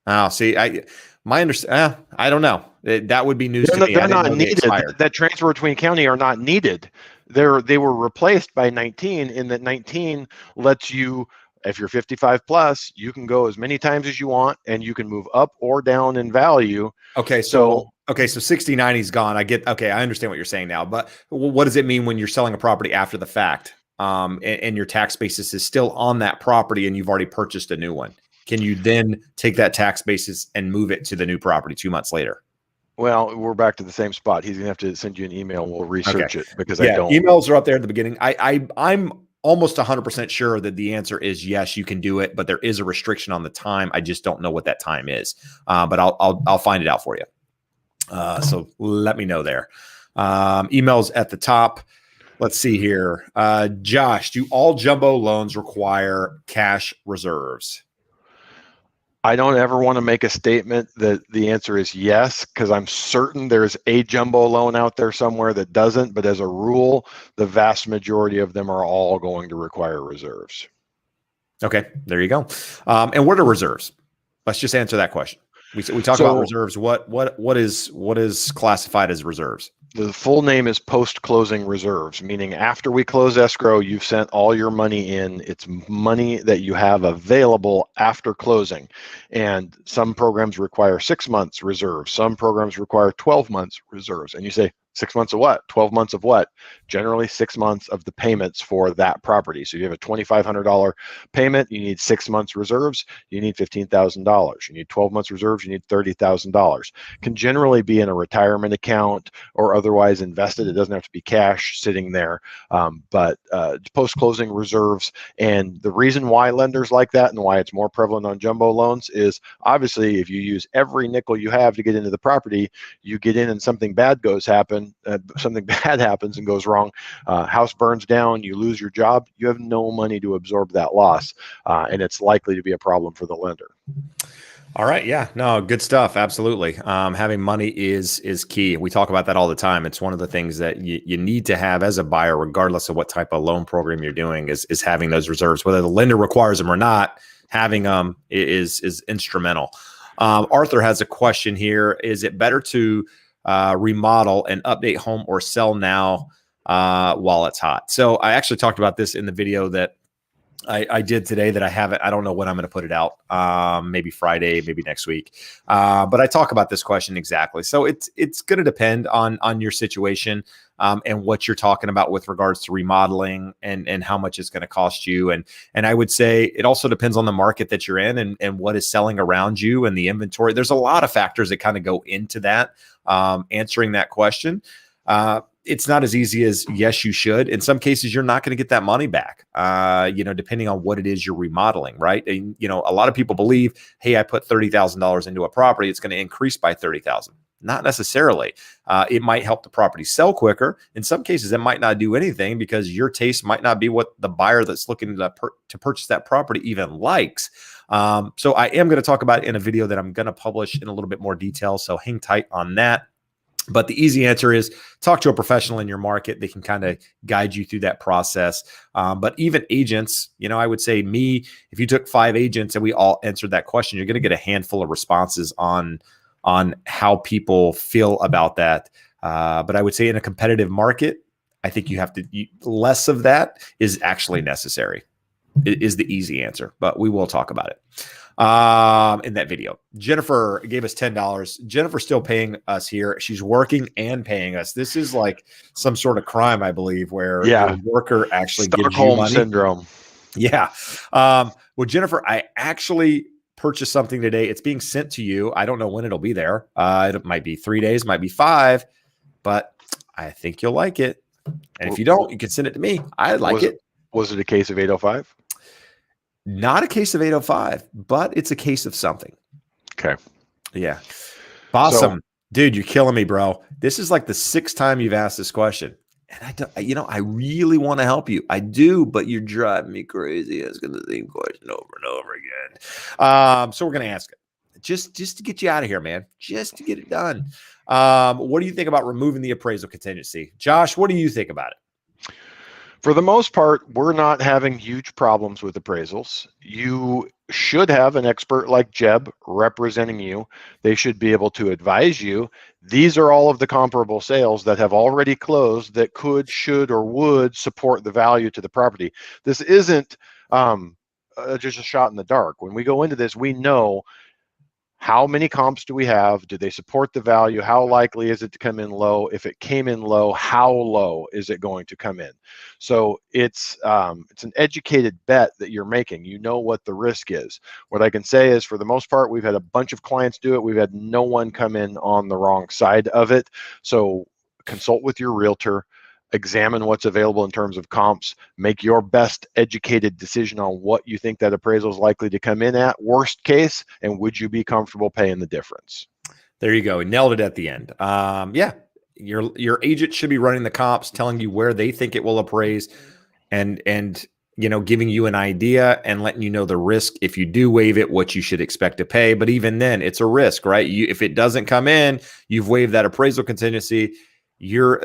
Oh, see, I don't know. That would be news to me. They're not needed. That transfer between county are not needed. They were replaced by 19, in that 19 lets you, if you're 55 plus, you can go as many times as you want, and you can move up or down in value. Okay, so 60/90 is gone. I understand what you're saying now, but what does it mean when you're selling a property after the fact, and your tax basis is still on that property and you've already purchased a new one? Can you then take that tax basis and move it to the new property 2 months later? Well, we're back to the same spot. He's gonna have to send you an email and we'll research it, because I don't. Emails are up there at the beginning. I'm almost 100% sure that the answer is yes, you can do it, but there is a restriction on the time. I just don't know what that time is. But I'll find it out for you. So let me know there. Emails at the top. Let's see here. Josh, do all jumbo loans require cash reserves? I don't ever want to make a statement that the answer is yes, because I'm certain there's a jumbo loan out there somewhere that doesn't. But as a rule, the vast majority of them are all going to require reserves. Okay, there you go. And what are reserves? Let's just answer that question. We talk about reserves. What is classified as reserves? The full name is post-closing reserves, meaning after we close escrow, you've sent all your money in. It's money that you have available after closing. And some programs require 6 months reserves. Some programs require 12 months reserves. And you say, 6 months of what? 12 months of what? Generally 6 months of the payments for that property. So you have a $2,500 payment, you need 6 months reserves, you need $15,000. You need 12 months reserves, you need $30,000. Can generally be in a retirement account or otherwise invested. It doesn't have to be cash sitting there. But post-closing reserves, and the reason why lenders like that and why it's more prevalent on jumbo loans is obviously if you use every nickel you have to get into the property, you get in and something bad something bad happens and goes wrong, house burns down, you lose your job, you have no money to absorb that loss, and it's likely to be a problem for the lender. All right. Yeah, no, good stuff. Absolutely. Having money is key. We talk about that all the time. It's one of the things that you need to have as a buyer, regardless of what type of loan program you're doing, is having those reserves, whether the lender requires them or not. Having them is instrumental. Arthur has a question here. Is it better to remodel and update home or sell now while it's hot? So I actually talked about this in the video that I did today that I haven't. I don't know when I'm going to put it out. Maybe Friday, maybe next week. But I talk about this question exactly. So it's going to depend on your situation and what you're talking about with regards to remodeling and how much it's going to cost you. And I would say it also depends on the market that you're in and what is selling around you and the inventory. There's a lot of factors that kind of go into that, answering that question. It's not as easy as yes, you should. In some cases, you're not going to get that money back, depending on what it is you're remodeling, right? And, a lot of people believe, hey, I put $30,000 into a property, it's going to increase by $30,000. Not necessarily. It might help the property sell quicker. In some cases, it might not do anything because your taste might not be what the buyer that's looking to purchase that property even likes. So I am going to talk about it in a video that I'm going to publish in a little bit more detail. So hang tight on that. But the easy answer is talk to a professional in your market. They can kind of guide you through that process. But even agents, I would say if you took 5 agents and we all answered that question, you're going to get a handful of responses on how people feel about that. But I would say in a competitive market, I think you have to less of that is actually necessary. It is the easy answer, but we will talk about it in that video. Jennifer gave us $10. Jennifer's still paying us here. She's working and paying us. This is like some sort of crime, I believe, where your worker actually gives you money. Syndrome. Yeah. Well, Jennifer, I actually purchased something today. It's being sent to you. I don't know when it'll be there. It might be 3 days, might be 5, but I think you'll like it. And if you don't, you can send it to me. I like it. Was it a case of 805? Not a case of 805, but it's a case of something. Okay. Yeah. Awesome. Dude, you're killing me, bro. This is like the 6th time you've asked this question. And I really want to help you. I do, but you're driving me crazy asking the same question over and over again. So we're going to ask it just to get you out of here, man, just to get it done. What do you think about removing the appraisal contingency? Josh, what do you think about it? For the most part, we're not having huge problems with appraisals. You should have an expert like Jeb representing you. They should be able to advise you. These are all of the comparable sales that have already closed that could, should, or would support the value to the property. This isn't just a shot in the dark. When we go into this, we know how many comps do we have? Do they support the value? How likely is it to come in low? If it came in low, how low is it going to come in? So it's an educated bet that you're making. You know what the risk is. What I can say is, for the most part, we've had a bunch of clients do it. We've had no one come in on the wrong side of it. So consult with your realtor. Examine what's available in terms of comps, make your best educated decision on what you think that appraisal is likely to come in at, worst case, and would you be comfortable paying the difference? There you go. Nailed it at the end. Yeah, your agent should be running the comps, telling you where they think it will appraise, and giving you an idea and letting you know the risk if you do waive it, what you should expect to pay. But even then, it's a risk, right? If it doesn't come in, you've waived that appraisal contingency. You're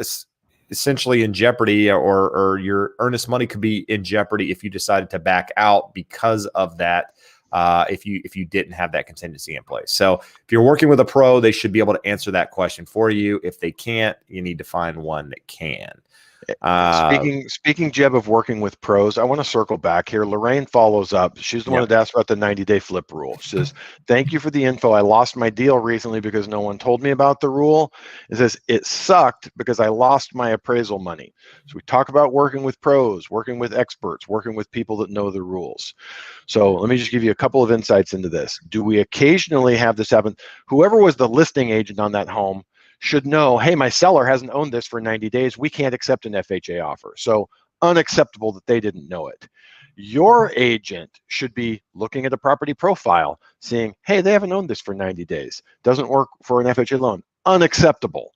essentially in jeopardy, or your earnest money could be in jeopardy if you decided to back out because of that. If you didn't have that contingency in place. So if you're working with a pro, they should be able to answer that question for you. If they can't, you need to find one that can. Speaking, Jeb, of working with pros, I want to circle back here. Lorraine follows up. She's the one that asked about the 90-day flip rule. She says, thank you for the info. I lost my deal recently because no one told me about the rule. It says, it sucked because I lost my appraisal money. So we talk about working with pros, working with experts, working with people that know the rules. So let me just give you a couple of insights into this. Do we occasionally have this happen? Whoever was the listing agent on that home should know, hey, my seller hasn't owned this for 90 days. We can't accept an FHA offer. So unacceptable that they didn't know it. Your agent should be looking at a property profile, seeing, hey, they haven't owned this for 90 days. Doesn't work for an FHA loan. Unacceptable.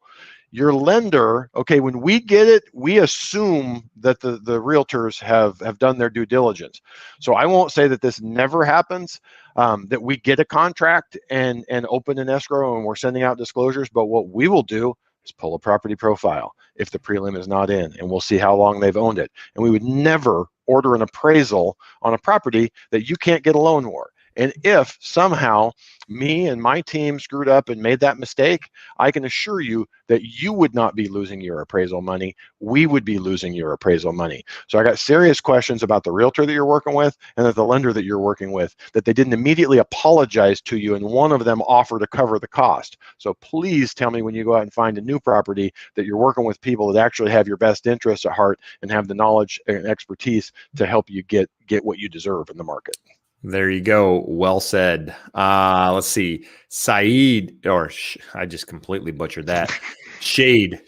Your lender, okay, when we get it, we assume that the realtors have done their due diligence. So I won't say that this never happens, that we get a contract and open an escrow and we're sending out disclosures, but what we will do is pull a property profile if the prelim is not in, and we'll see how long they've owned it. And we would never order an appraisal on a property that you can't get a loan for. And if somehow me and my team screwed up and made that mistake, I can assure you that you would not be losing your appraisal money. We would be losing your appraisal money. So I got serious questions about the realtor that you're working with and the lender that you're working with, that they didn't immediately apologize to you, and one of them offered to cover the cost. So please tell me when you go out and find a new property that you're working with people that actually have your best interests at heart and have the knowledge and expertise to help you get what you deserve in the market. There you go. Well said. Let's see. Saeed, I just completely butchered that. Shade.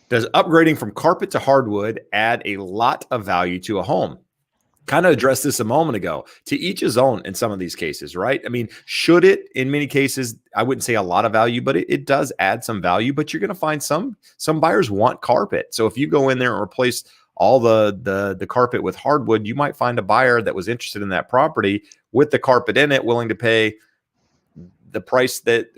Does upgrading from carpet to hardwood add a lot of value to a home? kind of addressed this a moment ago. To each his own in some of these cases, right? I mean, should it? In many cases, I wouldn't say a lot of value, but it does add some value. But you're going to find some buyers want carpet. So if you go in there and replace all the carpet with hardwood, you might find a buyer that was interested in that property with the carpet in it, willing to pay the price that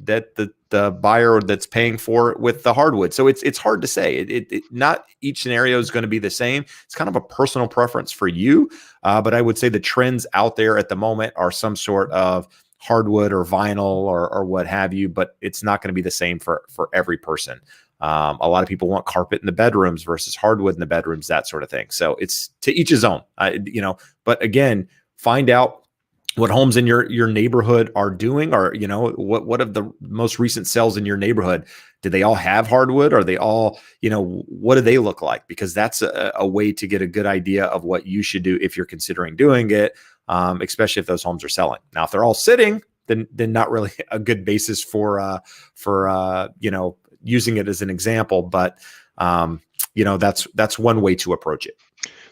that the buyer that's paying for it with the hardwood. So it's hard to say. It not each scenario is going to be the same. It's kind of a personal preference for you. But I would say the trends out there at the moment are some sort of hardwood or vinyl or what have you. But it's not going to be the same for every person. A lot of people want carpet in the bedrooms versus hardwood in the bedrooms, that sort of thing. So it's to each his own. But again, find out what homes in your neighborhood are doing, or what of the most recent sales in your neighborhood, do they all have hardwood? Are they all, what do they look like? Because that's a way to get a good idea of what you should do if you're considering doing it, especially if those homes are selling. Now, if they're all sitting, then not really a good basis for using it as an example. But that's one way to approach it.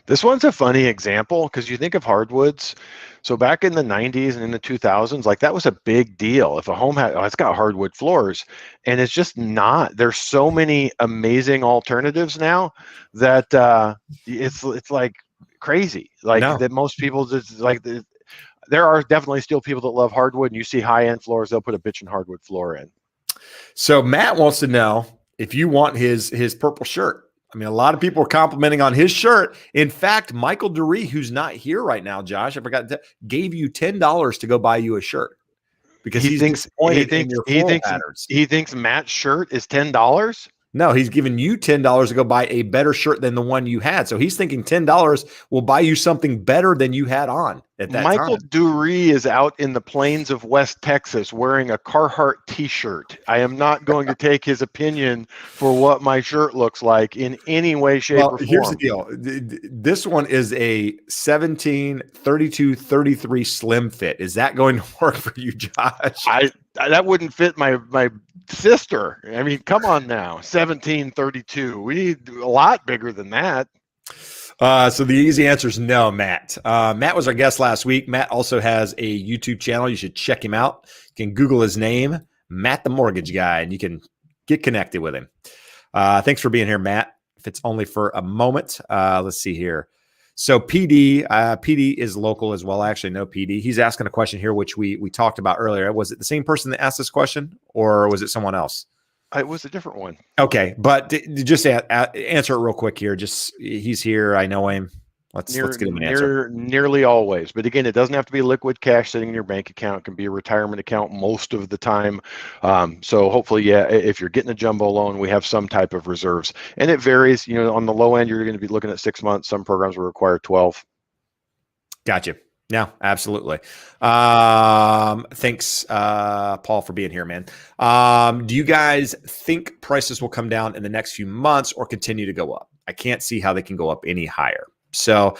This one's a funny example because you think of hardwoods. So back in the 90s and in the 2000s, like that was a big deal. If a home it's got hardwood floors, and it's just not. There's so many amazing alternatives now that it's like crazy. Like that most people just like. There are definitely still people that love hardwood, and you see high-end floors, they'll put a bitchin' hardwood floor in. So Matt wants to know if you want his purple shirt. I mean, a lot of people are complimenting on his shirt. In fact, Michael Dury, who's not here right now, Josh, I forgot to gave you $10 to go buy you a shirt because he's disappointed in your floral patterns. He thinks Matt's shirt is $10. No, he's giving you $10 to go buy a better shirt than the one you had. So he's thinking $10 will buy you something better than you had on at that time. Michael Dury is out in the plains of West Texas wearing a Carhartt t-shirt. I am not going to take his opinion for what my shirt looks like in any way, shape, or form. Here's the deal. This one is a 17, 32, 33 slim fit. Is that going to work for you, Josh? That wouldn't fit my sister. I mean, come on now, 1732. We need a lot bigger than that. So the easy answer is no, Matt. Matt was our guest last week. Matt also has a YouTube channel. You should check him out. You can Google his name, Matt the Mortgage Guy, and you can get connected with him. Thanks for being here, Matt. If it's only for a moment, let's see here. So PD is local as well. I actually know PD. He's asking a question here, which we talked about earlier. Was it the same person that asked this question, or was it someone else? It was a different one. Okay, but just answer it real quick here. Just he's here. I know him. Let's get him an answer. Nearly always, but again, it doesn't have to be liquid cash sitting in your bank account. It can be a retirement account most of the time. So hopefully, if you're getting a jumbo loan, we have some type of reserves, and it varies. On the low end, you're going to be looking at 6 months. Some programs will require 12. Gotcha. Yeah, absolutely. Thanks, Paul, for being here, man. Do you guys think prices will come down in the next few months or continue to go up? I can't see how they can go up any higher. So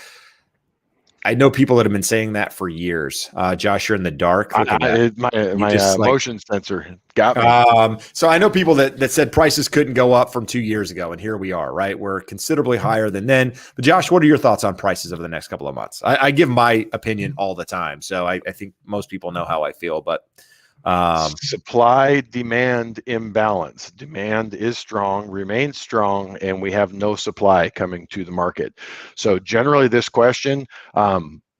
I know people that have been saying that for years. Josh, you're in the dark. My motion sensor got me. So I know people that said prices couldn't go up from 2 years ago, and here we are, right? We're considerably higher than then. But Josh, what are your thoughts on prices over the next couple of months? I give my opinion all the time, so I think most people know how I feel. But supply demand imbalance. Demand is strong, remains strong, and we have no supply coming to the market. So generally this question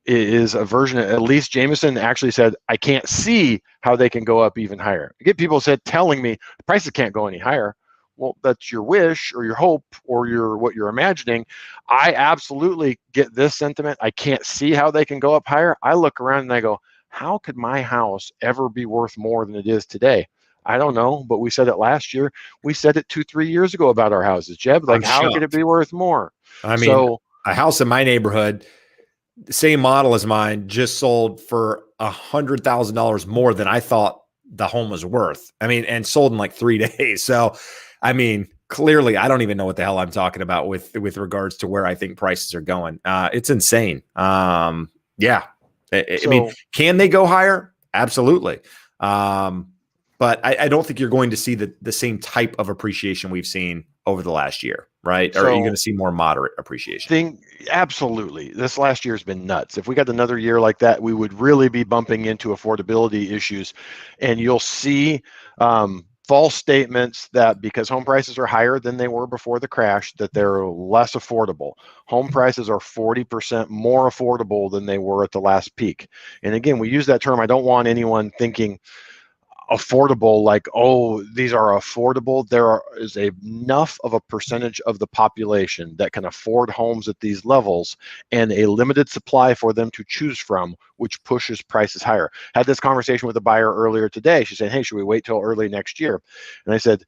is a version, at least Jameson actually said, I can't see how they can go up even higher. I get people telling me the prices can't go any higher. Well, that's your wish or your hope or what you're imagining. I absolutely get this sentiment. I can't see how they can go up higher. I look around and I go, how could my house ever be worth more than it is today? I don't know, but we said it last year. We said it 2-3 years ago about our houses, Jeb. Like, how could it be worth more? I mean, a house in my neighborhood, same model as mine, just sold for $100,000 more than I thought the home was worth. I mean, and sold in like 3 days. So, I mean, clearly, I don't even know what the hell I'm talking about with regards to where I think prices are going. It's insane. Yeah. I mean, can they go higher? Absolutely. But I don't think you're going to see the same type of appreciation we've seen over the last year. right? Or are you going to see more moderate appreciation? Absolutely. This last year has been nuts. If we got another year like that, we would really be bumping into affordability issues, and you'll see false statements that because home prices are higher than they were before the crash, that they're less affordable. Home prices are 40% more affordable than they were at the last peak. And again, we use that term. I don't want anyone thinking affordable like, oh, these are affordable. Is enough of a percentage of the population that can afford homes at these levels, and a limited supply for them to choose from, which pushes prices higher. Had this conversation with a buyer earlier today. She said, hey, should we wait till early next year? And I said,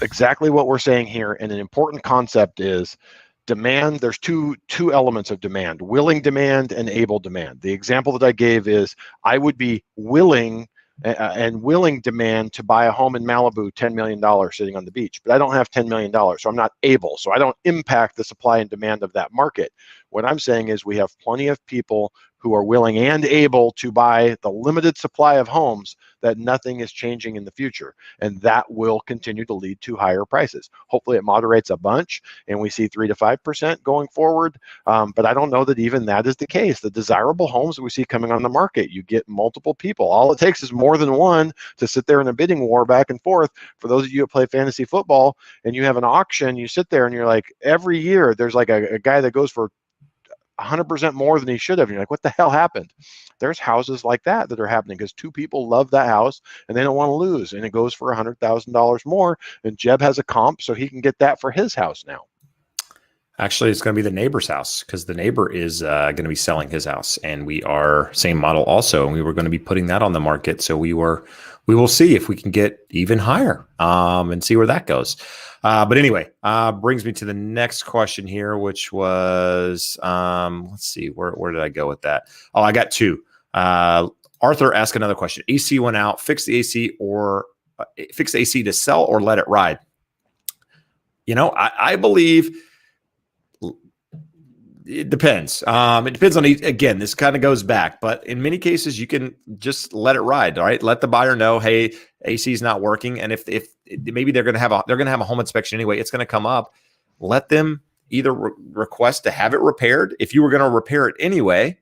exactly what we're saying here. And an important concept is demand. There's two elements of demand: willing demand and able demand. The example that I gave is I would be willing demand to buy a home in Malibu, $10 million sitting on the beach, but I don't have $10 million, so I'm not able. So I don't impact the supply and demand of that market. What I'm saying is we have plenty of people who are willing and able to buy the limited supply of homes, that nothing is changing in the future. And that will continue to lead to higher prices. Hopefully it moderates a bunch and we see 3 to 5% going forward. But I don't know that even that is the case. The desirable homes that we see coming on the market, you get multiple people. All it takes is more than one to sit there in a bidding war back and forth. For those of you who play fantasy football and you have an auction, you sit there and you're like, every year there's like a guy that goes for 100% more than he should have. And you're like, what the hell happened? There's houses like that are happening because two people love that house and they don't want to lose. And it goes for $100,000 more. And Jeb has a comp, so he can get that for his house now. Actually, it's going to be the neighbor's house, because the neighbor is going to be selling his house, and we are same model also. And we were going to be putting that on the market. So we will see if we can get even higher and see where that goes. But anyway, brings me to the next question here, which was, let's see, where did I go with that? Oh, I got two. Arthur asked another question. AC went out, fix the AC fix the AC to sell or let it ride. I believe it depends. It depends on again, this kind of goes back, but in many cases you can just let it ride. All right. Let the buyer know, hey, AC is not working. And if maybe they're going to have a home inspection anyway, it's going to come up. Let them either request to have it repaired. If you were going to repair it anyway,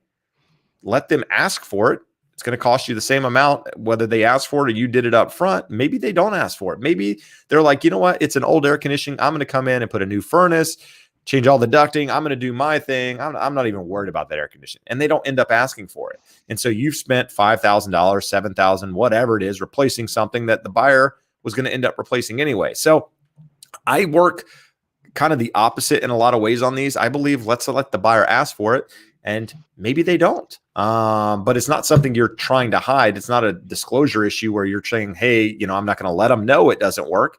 let them ask for it. It's going to cost you the same amount, whether they ask for it or you did it up front. Maybe they don't ask for it. Maybe they're like, you know what? It's an old air conditioning. I'm going to come in and put a new furnace, change all the ducting. I'm going to do my thing. I'm not even worried about that air conditioning. And they don't end up asking for it. And so you've spent $5,000, $7,000, whatever it is, replacing something that the buyer was going to end up replacing anyway. So I work kind of the opposite in a lot of ways on these. I believe let's let the buyer ask for it, and maybe they don't. But it's not something you're trying to hide. It's not a disclosure issue where you're saying, hey, I'm not going to let them know it doesn't work.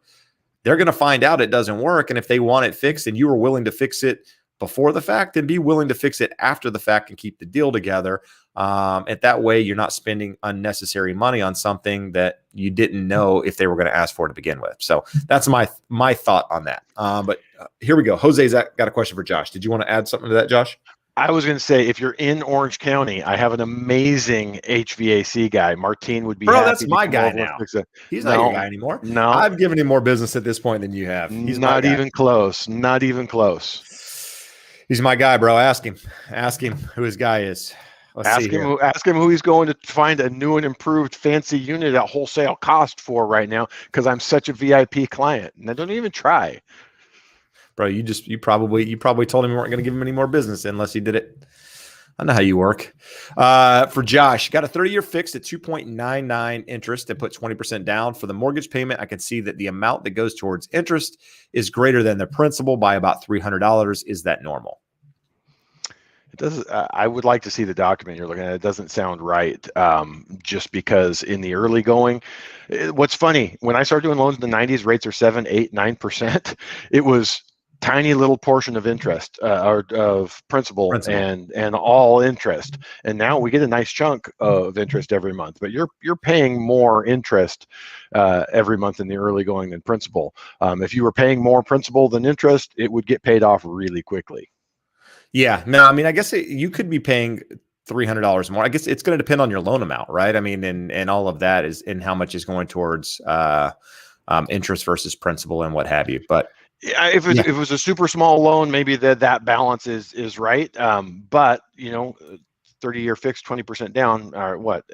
They're going to find out it doesn't work. And if they want it fixed and you were willing to fix it before the fact, then be willing to fix it after the fact and keep the deal together. And that way you're not spending unnecessary money on something that you didn't know if they were going to ask for to begin with. So that's my thought on that. But here we go. Jose's got a question for Josh. Did you want to add something to that, Josh? I was going to say, if you're in Orange County, I have an amazing HVAC guy. Martine would be happy. That's my guy now. He's not your guy anymore. No, I've given him more business at this point than you have. He's not even close. Not even close. He's my guy, bro. Ask him who his guy is. Ask him who he's going to find a new and improved fancy unit at wholesale cost for right now, because I'm such a VIP client. And I don't even try. Bro, you probably told him you weren't going to give him any more business unless he did it. I know how you work. For Josh, got a 30-year fixed at 2.99 interest and put 20% down. For the mortgage payment, I can see that the amount that goes towards interest is greater than the principal by about $300. Is that normal? It does. I would like to see the document you're looking at. It doesn't sound right, just because in the early going, what's funny, when I started doing loans in the 90s, rates are 7, 8, 9%. It was tiny little portion of interest or of principal and all interest. And now we get a nice chunk of interest every month, but you're paying more interest every month in the early going than principal. If you were paying more principal than interest, it would get paid off really quickly. Yeah, no, I mean, I guess you could be paying $300 more. I guess it's going to depend on your loan amount, right? I mean, and all of that is in how much is going towards interest versus principal and what have you. But Yeah, if it was a super small loan, maybe that balance is right. But 30-year fixed, 20% down, or what?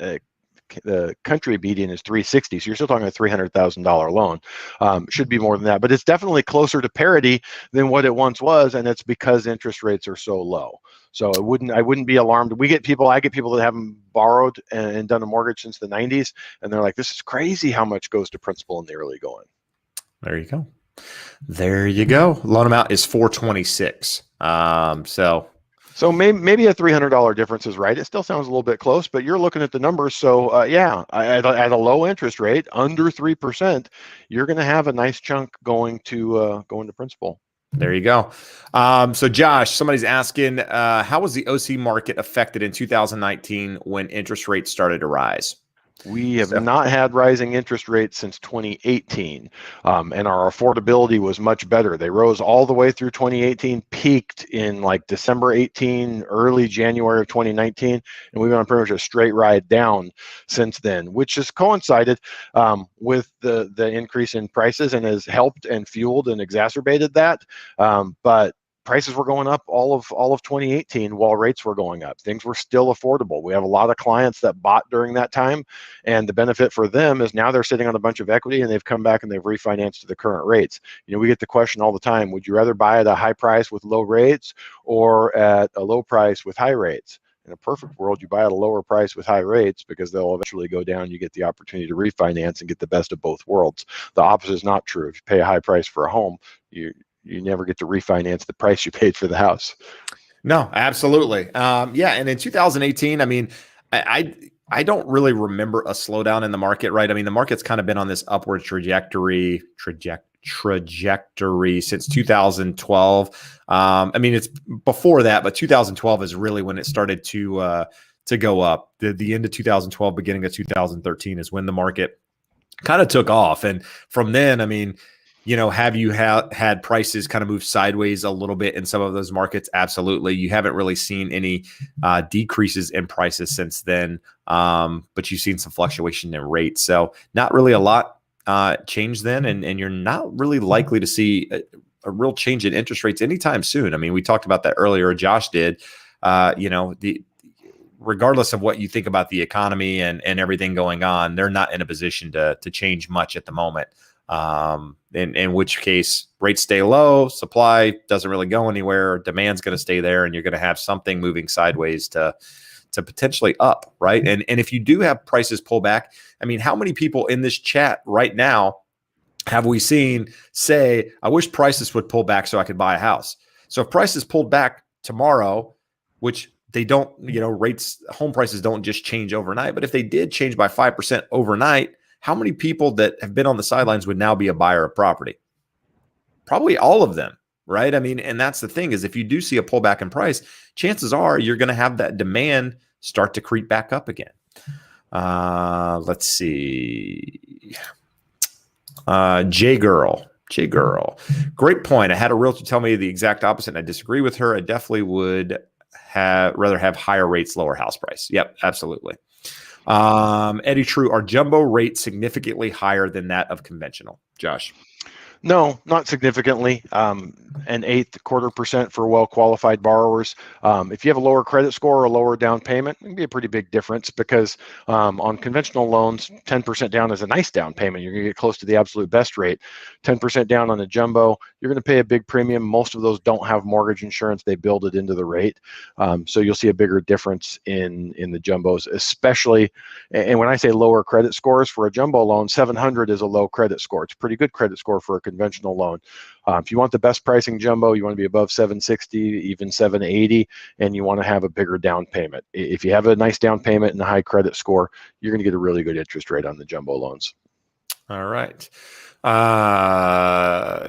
The country median is 360, so you're still talking a $300,000 loan. Should be more than that, but it's definitely closer to parity than what it once was, and it's because interest rates are so low. So I wouldn't be alarmed. I get people that haven't borrowed and done a mortgage since the 90s, and they're like, this is crazy how much goes to principal in the early going. There you go. There you go. Loan amount is 426. So maybe a $300 difference is right. It still sounds a little bit close, but you're looking at the numbers. So at a low interest rate, under 3%, you're going to have a nice chunk going to principal. There you go. So Josh, somebody's asking, how was the OC market affected in 2019 when interest rates started to rise? We have not had rising interest rates since 2018, and our affordability was much better. They rose all the way through 2018, peaked in like December 18, early January of 2019, and we've been on pretty much a straight ride down since then, which has coincided with the increase in prices and has helped and fueled and exacerbated that. But prices were going up all of 2018 while rates were going up. Things were still affordable. We have a lot of clients that bought during that time, and the benefit for them is now they're sitting on a bunch of equity and they've come back and they've refinanced to the current rates. We get the question all the time, would you rather buy at a high price with low rates or at a low price with high rates? In a perfect world, you buy at a lower price with high rates because they'll eventually go down. You get the opportunity to refinance and get the best of both worlds. The opposite is not true. If you pay a high price for a home, you never get to refinance the price you paid for the house. No, absolutely. And in 2018, I mean, I don't really remember a slowdown in the market, right? I mean, the market's kind of been on this upward trajectory since 2012. I mean, it's before that, but 2012 is really when it started to go up. The end of 2012, beginning of 2013 is when the market kind of took off. And from then, I mean, have you had prices kind of move sideways a little bit in some of those markets? Absolutely. You haven't really seen any decreases in prices since then, but you've seen some fluctuation in rates. So not really a lot changed then, and you're not really likely to see a real change in interest rates anytime soon. I mean, we talked about that earlier. Josh did. Regardless of what you think about the economy and everything going on, they're not in a position to change much at the moment. In which case rates stay low, supply doesn't really go anywhere, demand's going to stay there, and you're going to have something moving sideways to potentially up, right? And if you do have prices pull back, I mean, how many people in this chat right now have we seen say, I wish prices would pull back so I could buy a house? So if prices pulled back tomorrow, which they don't, home prices don't just change overnight, but if they did change by 5% overnight, how many people that have been on the sidelines would now be a buyer of property? Probably all of them, right? I mean, and that's the thing is if you do see a pullback in price, chances are you're going to have that demand start to creep back up again. Let's see. J Girl. Great point. I had a realtor tell me the exact opposite, and I disagree with her. I definitely would rather have higher rates, lower house price. Yep, absolutely. Eddie True, are jumbo rates significantly higher than that of conventional? Josh? No, not significantly. An eighth, 0.25% for well-qualified borrowers. If you have a lower credit score or a lower down payment, it can be a pretty big difference because on conventional loans, 10% down is a nice down payment. You're going to get close to the absolute best rate. 10% down on a jumbo, you're going to pay a big premium. Most of those don't have mortgage insurance. They build it into the rate. So you'll see a bigger difference in the jumbos, especially, and when I say lower credit scores for a jumbo loan, 700 is a low credit score. It's a pretty good credit score for a conventional loan. If you want the best pricing jumbo, you want to be above 760, even 780, and you want to have a bigger down payment. If you have a nice down payment and a high credit score, you're going to get a really good interest rate on the jumbo loans. All right.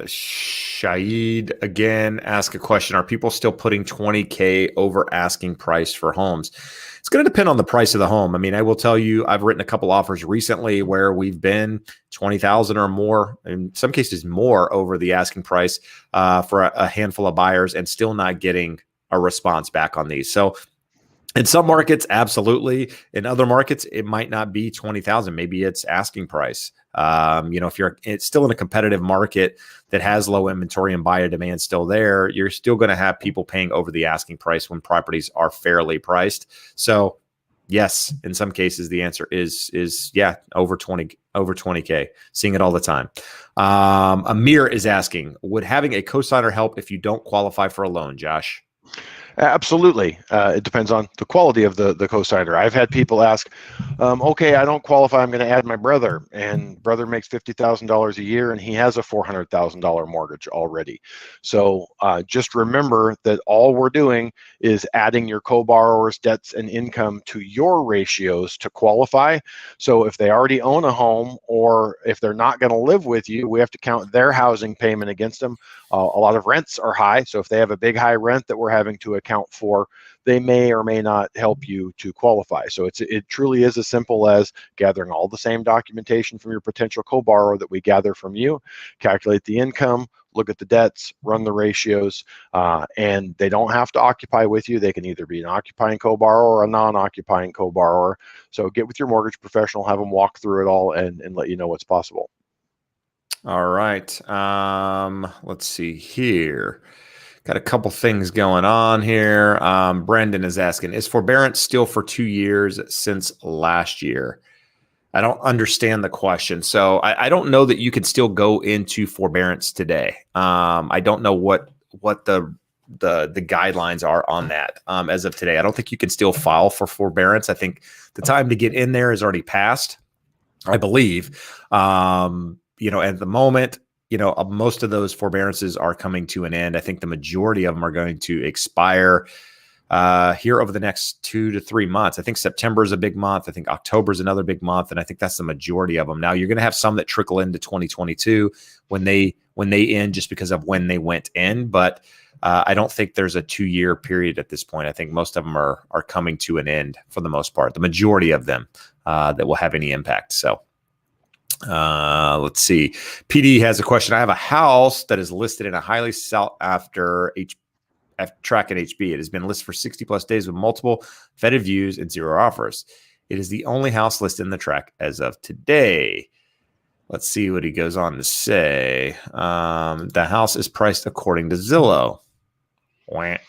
Shahid again ask a question. Are people still putting $20K over asking price for homes? It's going to depend on the price of the home. I mean, I will tell you, I've written a couple offers recently where we've been 20,000 or more, in some cases more over the asking price for a handful of buyers and still not getting a response back on these. So In some markets, absolutely. In other markets, it might not be 20,000. Maybe it's asking price. If it's still in a competitive market that has low inventory and buyer demand still there, you're still going to have people paying over the asking price when properties are fairly priced. So yes, in some cases, the answer is yeah, over 20K. Seeing it all the time. Amir is asking, would having a cosigner help if you don't qualify for a loan, Josh? Absolutely. It depends on the quality of the cosigner. I've had people ask, okay, I don't qualify. I'm going to add my brother, and brother makes $50,000 a year, and he has a $400,000 mortgage already. So just remember that all we're doing is adding your co-borrower's debts and income to your ratios to qualify. So if they already own a home, or if they're not going to live with you, we have to count their housing payment against them. A lot of rents are high, so if they have a big high rent that we're having to account for, they may or may not help you to qualify. So it truly is as simple as gathering all the same documentation from your potential co-borrower that we gather from you, calculate the income, look at the debts, run the ratios, and they don't have to occupy with you. They can either be an occupying co-borrower or a non-occupying co-borrower. So get with your mortgage professional, have them walk through it all, and let you know what's possible. All right. Let's see here. Got a couple things going on here. Brendan is asking, is forbearance still for 2 years since last year? I don't understand the question. So I don't know that you can still go into forbearance today. I don't know what the guidelines are on that as of today. I don't think you can still file for forbearance. I think the time to get in there is already passed, I believe. At the moment, most of those forbearances are coming to an end. I think the majority of them are going to expire here over the next 2 to 3 months. I think September is a big month. I think October is another big month. And I think that's the majority of them. Now you're going to have some that trickle into 2022 when they end just because of when they went in. But I don't think there's a 2-year period at this point. I think most of them are coming to an end for the most part, the majority of them that will have any impact. So let's see. PD has a question. I have a house that is listed in a highly sought after track at HB. It has been listed for 60 plus days with multiple vetted views and 0 offers. It is the only house listed in the track as of today. Let's see what he goes on to say. The house is priced according to Zillow. That's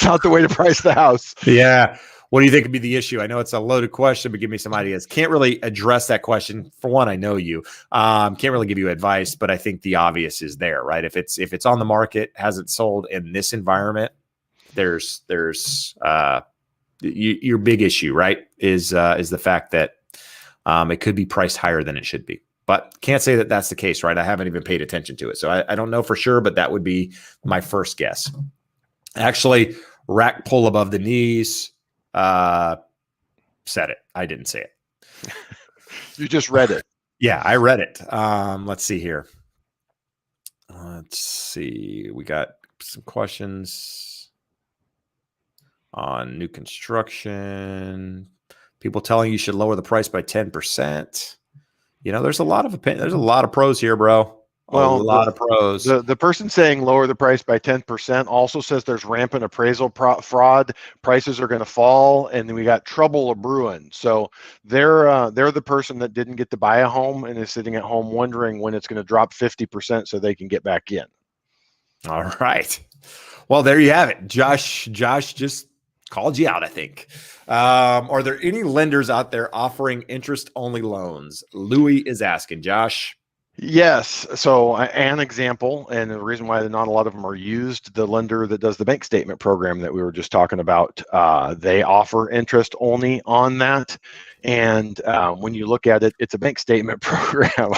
not the way to price the house. Yeah. What do you think would be the issue? I know it's a loaded question, but give me some ideas. Can't really address that question. For one, I know you. Can't really give you advice, but I think the obvious is there, right? If it's on the market, hasn't sold in this environment, there's your big issue, right? Is the fact that it could be priced higher than it should be. But can't say that that's the case, right? I haven't even paid attention to it. So I don't know for sure, but that would be my first guess. Actually, rack pull above the knees. Said it. I didn't say it. You just read it. Yeah, I read it. Let's see here. Let's see. We got some questions on new construction. People telling you should lower the price by 10%. There's a lot of opinion. There's a lot of pros here, bro. Well, a lot of pros. The person saying lower the price by 10% also says there's rampant appraisal fraud. Prices are going to fall, and then we got trouble a brewing. So they're the person that didn't get to buy a home and is sitting at home wondering when it's going to drop 50% so they can get back in. All right. Well, there you have it. Josh just called you out, I think. Are there any lenders out there offering interest-only loans? Louis is asking. Josh? Yes. So an example, and the reason why not a lot of them are used, the lender that does the bank statement program that we were just talking about, they offer interest only on that. And when you look at it, it's a bank statement program.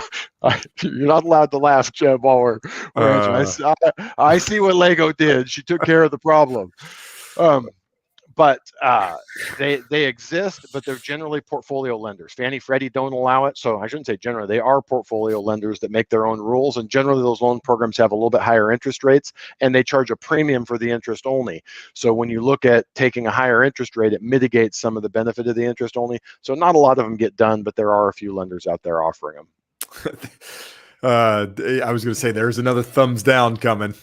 You're not allowed to laugh, Jeb, while we're answering. I see what Lego did. She took care of the problem. But they exist, but they're generally portfolio lenders. Fannie, Freddie don't allow it. So I shouldn't say generally. They are portfolio lenders that make their own rules. And generally, those loan programs have a little bit higher interest rates, and they charge a premium for the interest only. So when you look at taking a higher interest rate, it mitigates some of the benefit of the interest only. So not a lot of them get done, but there are a few lenders out there offering them. I was going to say there's another thumbs down coming.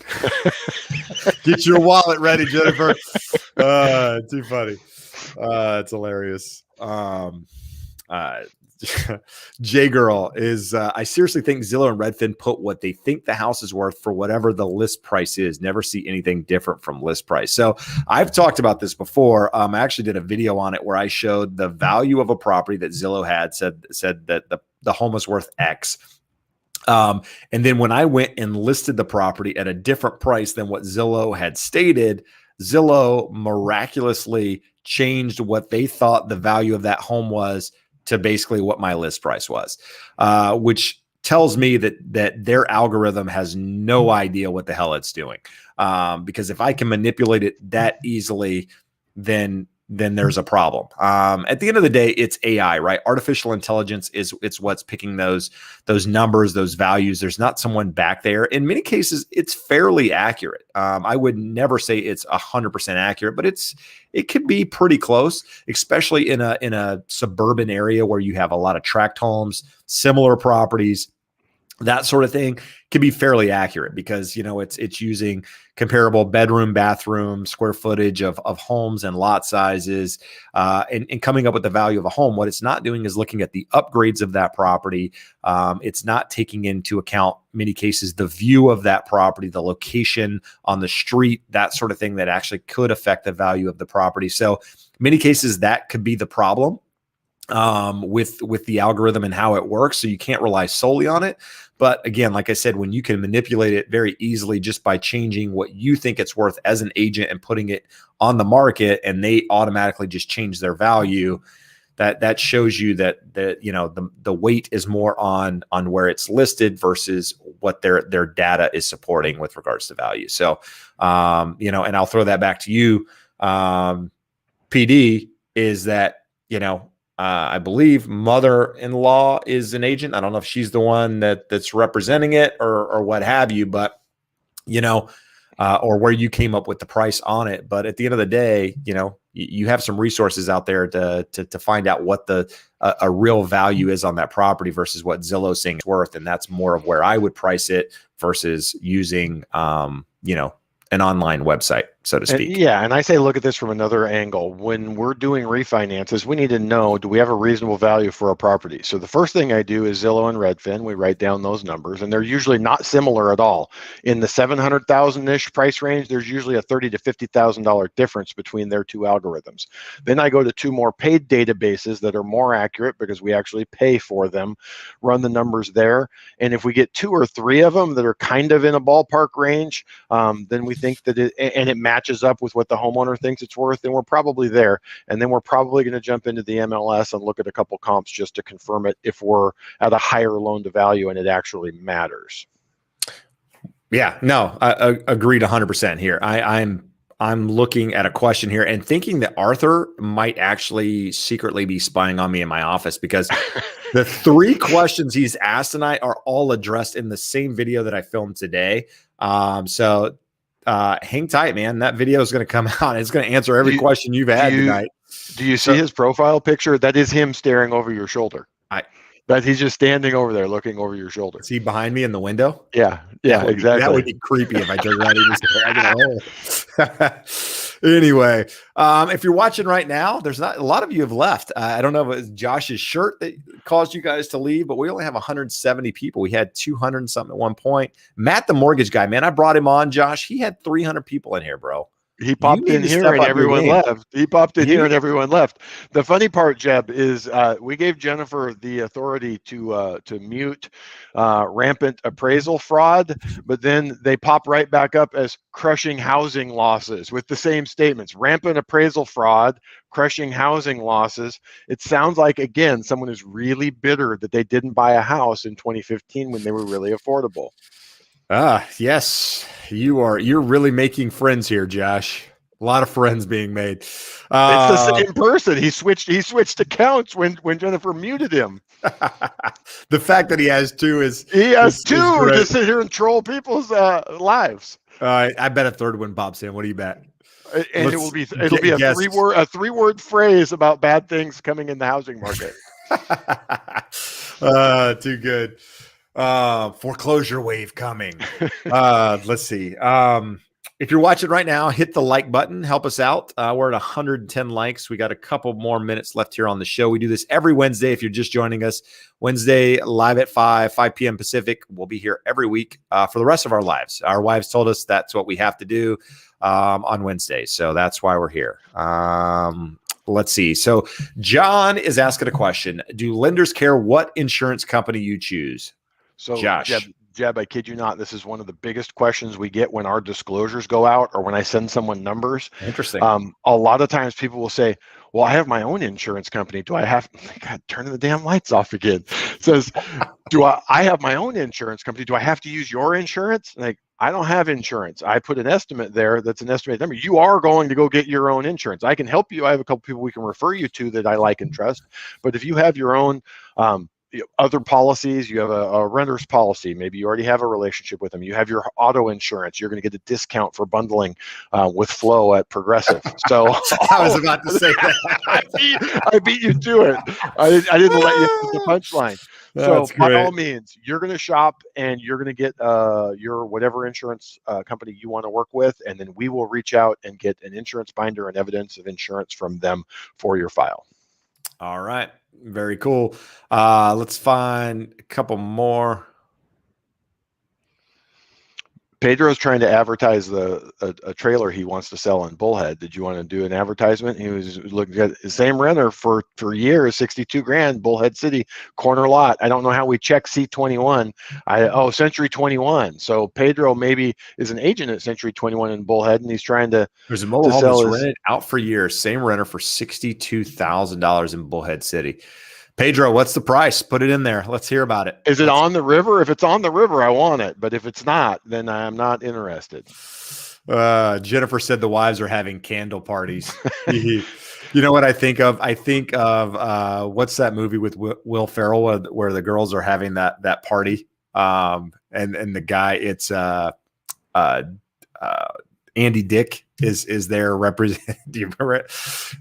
Get your wallet ready, Jennifer. Too funny. It's hilarious. J Girl is I seriously think Zillow and Redfin put what they think the house is worth for whatever the list price is. Never see anything different from list price. So I've talked about this before. I actually did a video on it where I showed the value of a property that Zillow had said that the home was worth X. And then when I went and listed the property at a different price than what Zillow had stated, Zillow miraculously changed what they thought the value of that home was to basically what my list price was, which tells me that their algorithm has no idea what the hell it's doing. Because if I can manipulate it that easily, then there's a problem. At the end of the day, it's AI, right? Artificial intelligence it's what's picking those numbers, those values. There's not someone back there. In many cases, it's fairly accurate. I would never say it's 100% accurate, but it could be pretty close, especially in a suburban area where you have a lot of tract homes, similar properties. That sort of thing can be fairly accurate because, it's using comparable bedroom, bathroom, square footage of homes and lot sizes, and coming up with the value of a home. What it's not doing is looking at the upgrades of that property. It's not taking into account, in many cases, the view of that property, the location on the street, that sort of thing that actually could affect the value of the property. So in many cases, that could be the problem with the algorithm and how it works. So you can't rely solely on it. But again, like I said, when you can manipulate it very easily just by changing what you think it's worth as an agent and putting it on the market, and they automatically just change their value, that shows you that the weight is more on where it's listed versus what their data is supporting with regards to value. So and I'll throw that back to you, PD, is that I believe mother-in-law is an agent. I don't know if she's the one that's representing it or what have you, but or where you came up with the price on it. But at the end of the day, you have some resources out there to find out what a real value is on that property versus what Zillow's saying it's worth, and that's more of where I would price it versus using an online website, so to speak. And I say look at this from another angle. When we're doing refinances, we need to know, do we have a reasonable value for our property? So the first thing I do is Zillow and Redfin. We write down those numbers, and they're usually not similar at all. In the 700,000-ish price range, there's usually a $30,000 to $50,000 difference between their two algorithms. Then I go to two more paid databases that are more accurate because we actually pay for them, run the numbers there. And if we get two or three of them that are kind of in a ballpark range, then we think that it matches up with what the homeowner thinks it's worth, then we're probably there. And then we're probably going to jump into the MLS and look at a couple comps just to confirm it if we're at a higher loan to value and it actually matters. Yeah, no, I agreed 100% here. I'm looking at a question here and thinking that Arthur might actually secretly be spying on me in my office, because the three questions he's asked tonight are all addressed in the same video that I filmed today. So hang tight, man. That video is going to come out. It's going to answer every question you've had tonight. Do you see his profile picture? That is him staring over your shoulder. That he's just standing over there looking over your shoulder. Is he behind me in the window? Yeah, exactly. That would be creepy if I turned around and Anyway, if you're watching right now, there's not a lot of you have left. I don't know if it's Josh's shirt that caused you guys to leave, but we only have 170 people. We had 200 something at one point. Matt, the mortgage guy, man, I brought him on, Josh. He had 300 people in here, bro. He popped in here and everyone left. He popped in here and everyone left. The funny part, Jeb, is we gave Jennifer the authority to mute rampant appraisal fraud, but then they pop right back up as crushing housing losses with the same statements: rampant appraisal fraud, crushing housing losses. It sounds like, again, someone is really bitter that they didn't buy a house in 2015 when they were really affordable. Yes, you're really making friends here, Josh. A lot of friends being made. It's the same person. He switched accounts when Jennifer muted him. The fact that he has two is to sit here and troll people's lives. I bet a third one pops in. What do you bet? And it'll be a three-word phrase about bad things coming in the housing market. Too good. Foreclosure wave coming. Let's see. If you're watching right now, hit the like button. Help us out. We're at 110 likes. We got a couple more minutes left here on the show. We do this every Wednesday. If you're just joining us, Wednesday live at 5 p.m. Pacific. We'll be here every week for the rest of our lives. Our wives told us that's what we have to do on Wednesday. So that's why we're here. Let's see. So John is asking a question. Do lenders care what insurance company you choose? So Josh. Jeb, I kid you not, this is one of the biggest questions we get when our disclosures go out or when I send someone numbers. Interesting. A lot of times people will say, well, I have my own insurance company. Do I have, God, turning the damn lights off again. It says, I have my own insurance company. Do I have to use your insurance? Like, I don't have insurance. I put an estimate there. That's an estimated number. You are going to go get your own insurance. I can help you. I have a couple people we can refer you to that I like and trust. But if you have your own, other policies, you have a renter's policy, maybe you already have a relationship with them, you have your auto insurance, you're going to get a discount for bundling with Flow at Progressive. So I was about to say that. I beat you to it. I didn't let you get the punchline. So by all means, you're going to shop and you're going to get your whatever insurance company you want to work with, and then we will reach out and get an insurance binder and evidence of insurance from them for your file. All right. Very cool. Let's find a couple more. Pedro's trying to advertise a trailer he wants to sell in Bullhead. Did you want to do an advertisement? He was looking at the same renter for years, 62 grand, Bullhead City, corner lot. I don't know how we check C21. Century 21. So Pedro maybe is an agent at Century 21 in Bullhead, and he's trying to. There's a mobile home that's rented out for years. Same renter for $62,000 in Bullhead City. Pedro, what's the price? Put it in there. Let's hear about it. Is it on the river? If it's on the river, I want it. But if it's not, then I'm not interested. Jennifer said the wives are having candle parties. You know what I think of? I think of what's that movie with Will Ferrell where the girls are having that party, and the guy, it's Andy Dick is there represent. Do you remember it?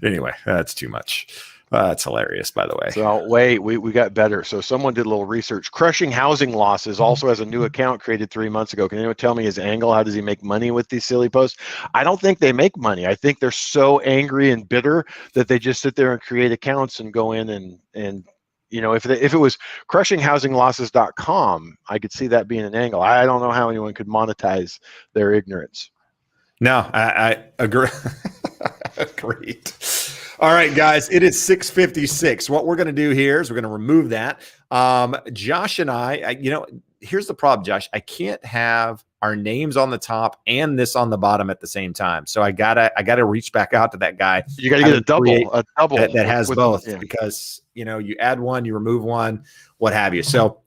Anyway, that's too much. That's hilarious, by the way. So wait, we got better. So someone did a little research. Crushing Housing Losses also has a new account created 3 months ago. Can anyone tell me his angle? How does he make money with these silly posts? I don't think they make money. I think they're so angry and bitter that they just sit there and create accounts and go in and if it was crushinghousingLosses.com, I could see that being an angle. I don't know how anyone could monetize their ignorance. No, I agree. Agreed. All right, guys, it is 6:56. What we're going to do here is we're going to remove that. Josh and I, here's the problem, Josh. I can't have our names on the top and this on the bottom at the same time. So I gotta reach back out to that guy. You got to get a double that has both, because you add one, you remove one, what have you. So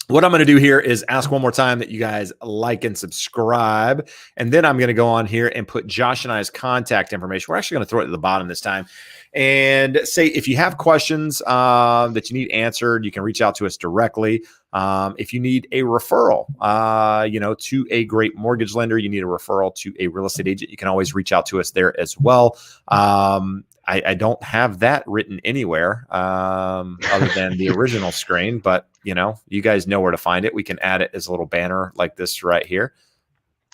what I'm going to do here is ask one more time that you guys like and subscribe. And then I'm going to go on here and put Josh and I's contact information. We're actually going to throw it at the bottom this time and say, if you have questions that you need answered, you can reach out to us directly. If you need a referral, to a great mortgage lender, you need a referral to a real estate agent, you can always reach out to us there as well. I don't have that written anywhere other than the original screen, but you guys know where to find it. We can add it as a little banner like this right here.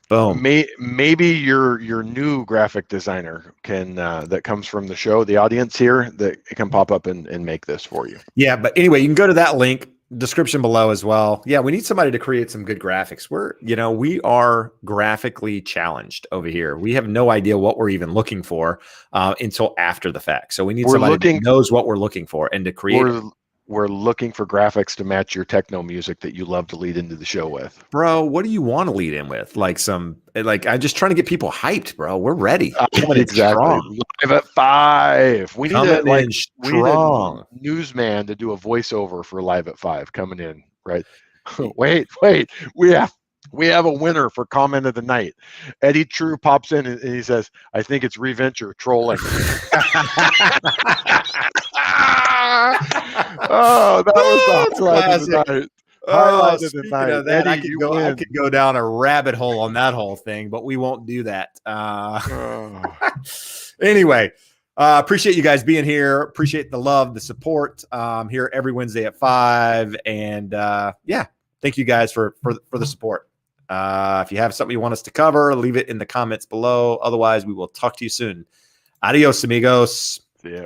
Boom. Maybe your new graphic designer can that comes from the show, the audience here, that it can pop up and make this for you. Yeah, but anyway, you can go to that link, description below as well. Yeah, we need somebody to create some good graphics. We are graphically challenged over here. We have no idea what we're even looking for until after the fact. So we need somebody that knows what we're looking for and to create. We're looking for graphics to match your techno music that you love to lead into the show with. Bro, what do you want to lead in with? I'm just trying to get people hyped, bro. We're ready. Exactly. Live at 5. We need a newsman to do a voiceover for Live at 5 coming in, right? Wait. We have a winner for comment of the night. Eddie True pops in and he says, I think it's Reventure trolling. Oh, that was the highlight of the night. Speaking of that, Eddie, I could go down a rabbit hole on that whole thing, but we won't do that. Anyway, appreciate you guys being here. Appreciate the love, the support here every Wednesday at 5. And thank you guys for the support. If you have something you want us to cover, leave it in the comments below. Otherwise, we will talk to you soon. Adios, amigos. See ya.